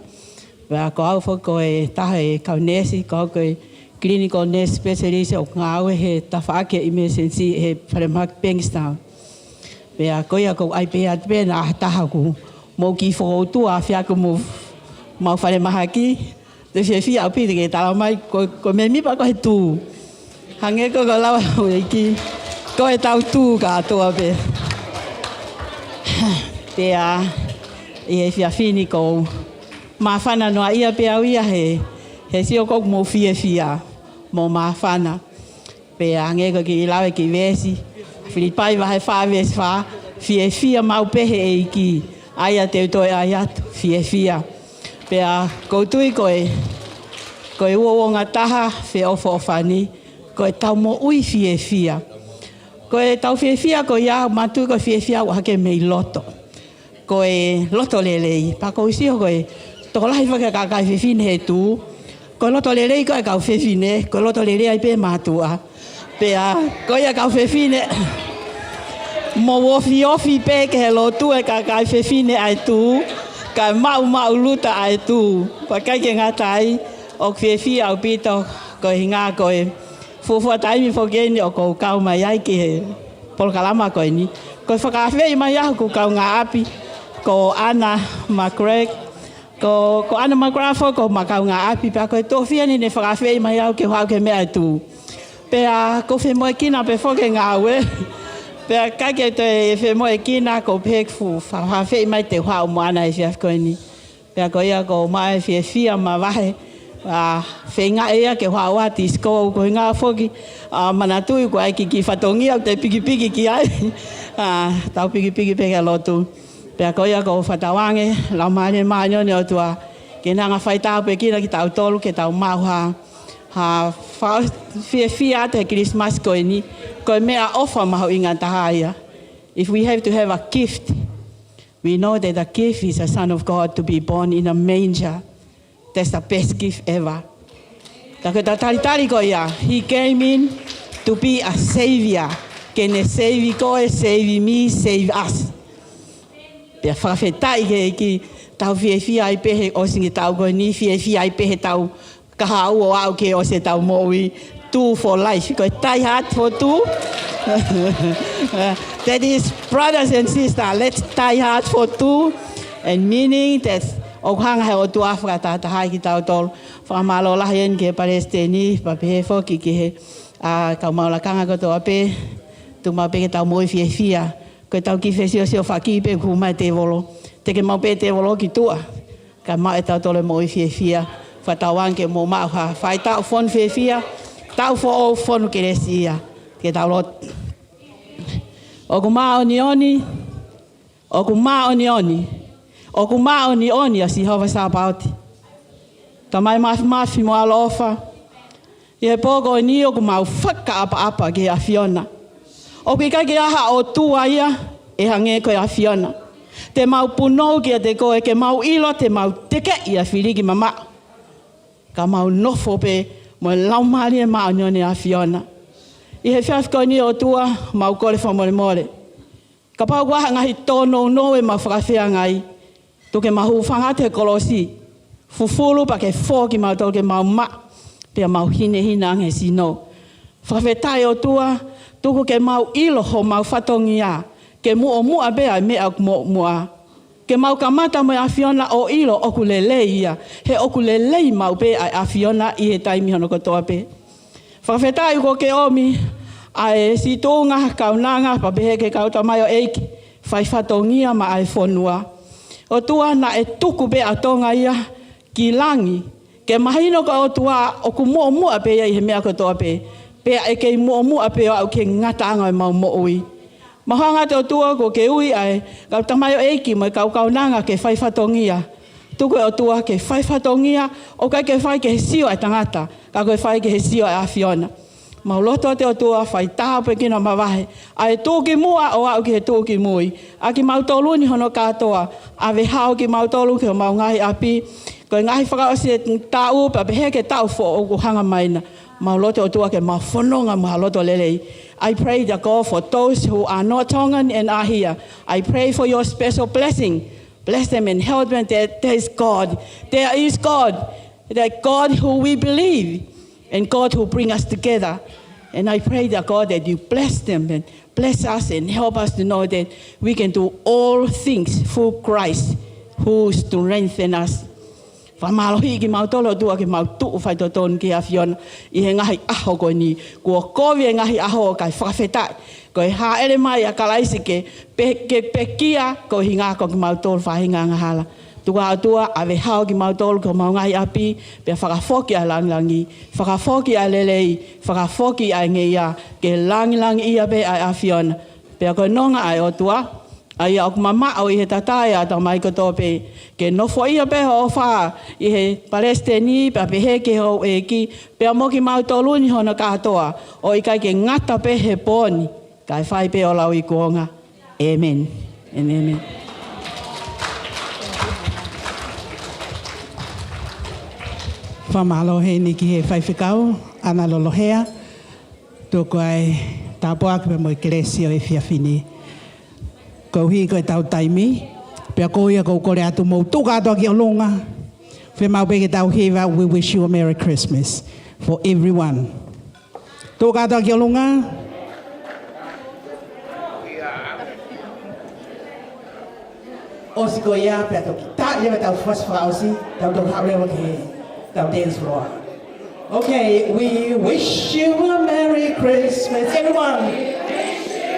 Pea ko au fo ko e taha e kaunesi, ko au ko e clinical nurse specialist o ngā au he tawhaake emergency he Wharemak Bankstown. Pea ko ia ko ai pea pena ah taha ku mō ki whakoutua whiako mō mau wharemaha ki. Te whiawhia au piti ke tala mai, ko me mipa ko he tū. Hange ko lawa o e ki. Ko e tau tū ka atoa pe. Pea i e whiawhini ko mawhana noa ia pe au ia he sio kok mō whiawhia mō mawhana. Pea hange ko ki lawe ki vesi. Whiripai wahe whāwes whā. Whiawhia mau pehe e ki. Aia te utoe ai atu. Whiawhia. Pea koutui koe uonga taha whe ofo ofani. Koe tau mo ui whiawhia. Koe tau whiawhia ko ia matu ko whiawhia wahake mei loto. Koe loto lelei. Pa kou siho koe toko lahi whakakai whiwhine he tū. Koe loto lelei koe kau whiwhine. Koe loto lelei ai pe mātua. Pea koe ia kau whiwhine. Mo ofi pe ke he lotu e kakai whiwhine ai tū. Ka mau luta ai tū. Pakai ke ngatai o whiawhia au pito koe hinga koe. Fufua taimi whokeni o kou kau mai ai ki he polkalama koe ni. Koe whakawhei mai ahu ku kau ngā api. Ko Ana McGregor. Ko Ana McGregor ko makau ngā api. Pea koe tōwhia ni ne whakawhei mai ahu ke hau ke mea tū. Pea ko whemoe kina pe whoke ngā ue. Pea kake to e whemoe kina ko pekfu. Whakawhei mai te hau moana e whiaf koe ni. Pea ko ia ko mai whiawhia ma wahe. Whenga ea ke hoa wati skoa ko ngā whoki manatui ko ai ki whatongi au te piki ki ai. Tau piki peke lotu. Pea ko ia ko whatawange, lau maane maanyone o tua. Ke nanga whaitau pe kina ki tau tolu ke tau mau whiawhia te Christmas koe ni. Koe mea ofa maho inga tahaia. If we have to have a gift, we know that the gift is a son of God to be born in a manger. That's the best gift ever. He came in to be a savior. Ke ne save koe, save me, save us. Pea whakawhetai ke ki tau whiawhia ai pehe o singi tau koe ni, whiawhia ai pehe tau kahau o au ke o se tau mowi. Two for life. Koe tai hard for two. That is, brothers and sisters, let's tie hard for two. And meaning that o hanga he o tu Afrika tahai ki tau tolu. Whamalo lahien ke Palestini, papehe foki ki he kau maulakanga ko toa pe. Tu mau pe ke tau moi whiawhia. Koe tau ki whesio sio whaki pe ku mai te volo. Te ke mau pe te volo ki tua. Ka mau e tau tole moi whiawhia. Whatauan ke mo mau ha. Whai tau whon whiawhia. Tau fo o whonu ke resia. Ke tau lot. O ku maa oni oni. O ku maa oni oni. O ku maa oni oni a si hawa sa pauti. Ta mai mafi mo alofa. I he pōko ni o ku mau whaka apa ke a Fiona. O ki kai ke aha o tua ia e hange koe a Fiona. Te mau punou ki a te koe ke mau ilo te mau teke i a whiriki mama. Ka mau nofo pe mo laumari e maa nione a Fiona. I he whiawhiko ni o tua mau kore whamore. Ka pau waha ngahi tōno no e mau whakawhia ngai. Tuke mahu whangate kolosi. Fufulu pa ke fōki mau tau ke mau ma. Pea mau hine ange sino. Whakawhetai o tua, tuku ke mau ilo ho mau whatongia. Ke mua bea mea mua. Ke mau kamata mo a Fiona o ilo oku lelei ia. He oku lelei mau bea a Fiona i he taimi hono kotoa pe. Whakawhetai ko ke omi, ai si tōnga kaunanga pa behe ke kauta mai o eiki. Whai whatongia ma ai whonua. O tua na e tuku bea tonga ia ki langi. Ke mahino ka o tua o ku mua pea i he mea kotoa pe. Pea e kei mua pea au ke ngata anga e mau mo'ui. Mahanga te o tua ko ke ui ai, kau tamayo eiki mo kau nanga ke whai whatongia. Tuku o tua ke whai whatongia, o kai ke whai ke he sio ai tangata, ka koe whai ke he sio ai a Fiona. Mau loto te o tua, whai taha pe kina mawahe. Ai tūki mua o au ki he tūki mui. A ki mau tolu ni hono katoa, a we hao ki mau tolu ke o mau ngahi api, koe ngahi whakaosi e tau, pa pehe ke tau fo o ku hanga maina. Mau loto o tua ke mau whanonga maha loto lelei. I pray that God for those who are not Tongan and are here. I pray for your special blessing. Bless them and help them that there is God. There is God. That God who we believe and God who bring us together. And I pray that God that you bless them and bless us and help us to know that we can do all things through Christ who strengthens us. Whamalohi ki mau tolo tua ki mau tuu whai totonu ki a Fiona i he ngahi aho koe ni. Kua kovi e ngahi aho kai whakawhetai. Koe ha ere mai a kalaisi ke pekia ko hinga ko ki mau tolo whahinga ngahala. Tua atua a we hao ki mau tolo ko mau ngahi api pe whakafoki a langilangi. Whakafoki a lelei, whakafoki a ngeia ke langilangi ia pe a Fiona. Pe a koe nonga ai o tua. Ai au mama au i he tatai a tau mai koto pe. Ke nofo ia pe ho wha i he Palestini pe he ke ho e ki. Pe a moki mau toluni hono katoa. O i kai ke ngata pe he poni. Kai whai pe o lau i kuonga. Amen. And amen. Whamalo he ni ki he whaiwhikau. Ana lolohea. Tōku ai tāpua ki pe mo i keresio e whiawhini. Ko hi ko tau taimi pe ko ia ko kore atu mo tu ka to ki longa fe mau be tau hiva. We wish you a Merry Christmas for everyone. Tu ka to ki longa o si ko ia pe to ta ia tau first house tau to ha le ke tau dance floor. Okay, we wish you a Merry Christmas everyone.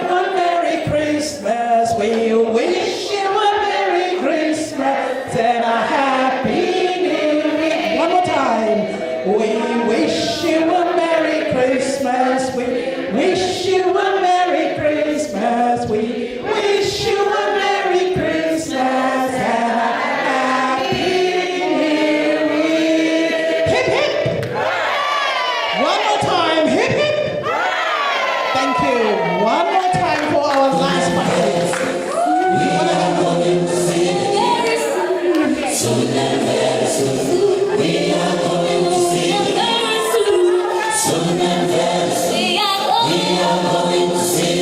A Merry Christmas, we wish you a Merry Christmas and a Happy New Year. One more time. We wish you a Merry Christmas, we wish you a Merry Christmas, we wish you a Merry Christmas and a Happy New Year. Hip hip! One more time, hip hip! Thank you. One more time for our last message. We are going to see very soon. Soon and very soon. We are going to see very soon. Soon and very soon. We are going to see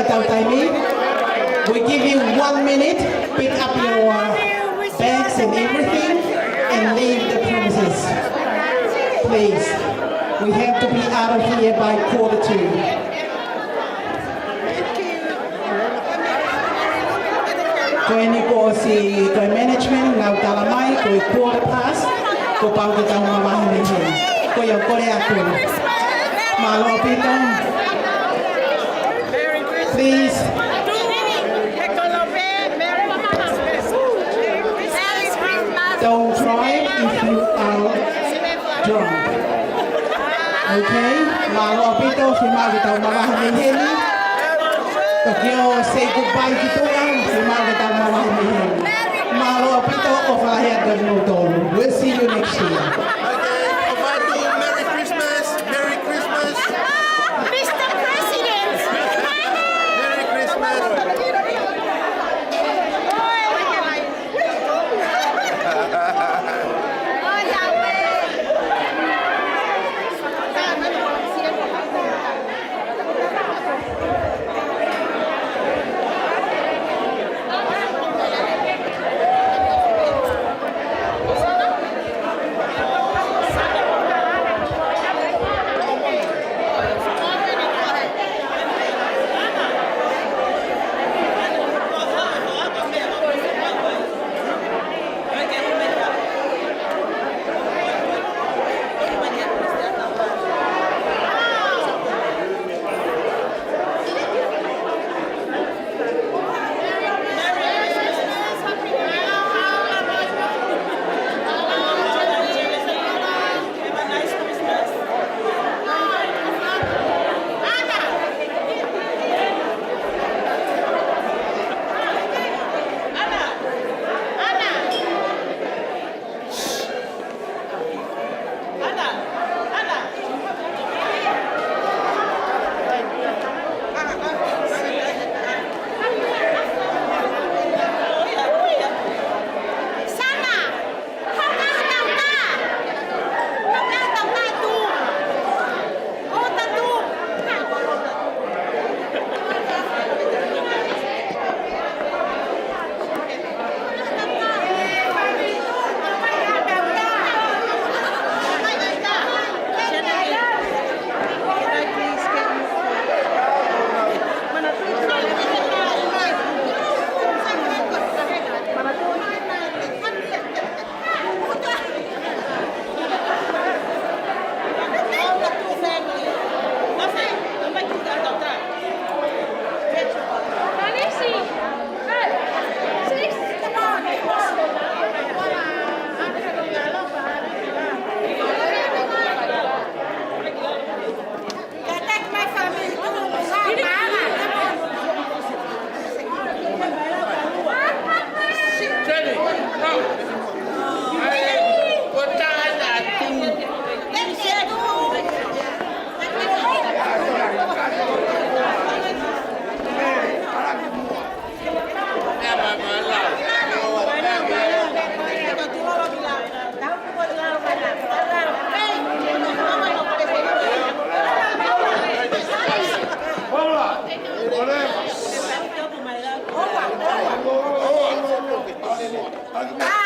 etau taimi. We give you 1 minute, pick up your bags and everything, and leave the premises. Please. We have to be out of here by 1:45. Koe ni ko si koe management, ngau tala mai, koe 1:15, ko pau te tau mamahi ni hei. Koe au kore atu. Malo pito. Please. Don't drive if you are drunk. Okay? Malo pito, si mau te tau mamahi ni hei. Tokyo say goodbye gitu kan, semua kita mau ini. Malo pito o fahia ganuto. We'll see you next year. Merry Christmas! Merry Christmas! Mr. President! Merry Christmas! Ah!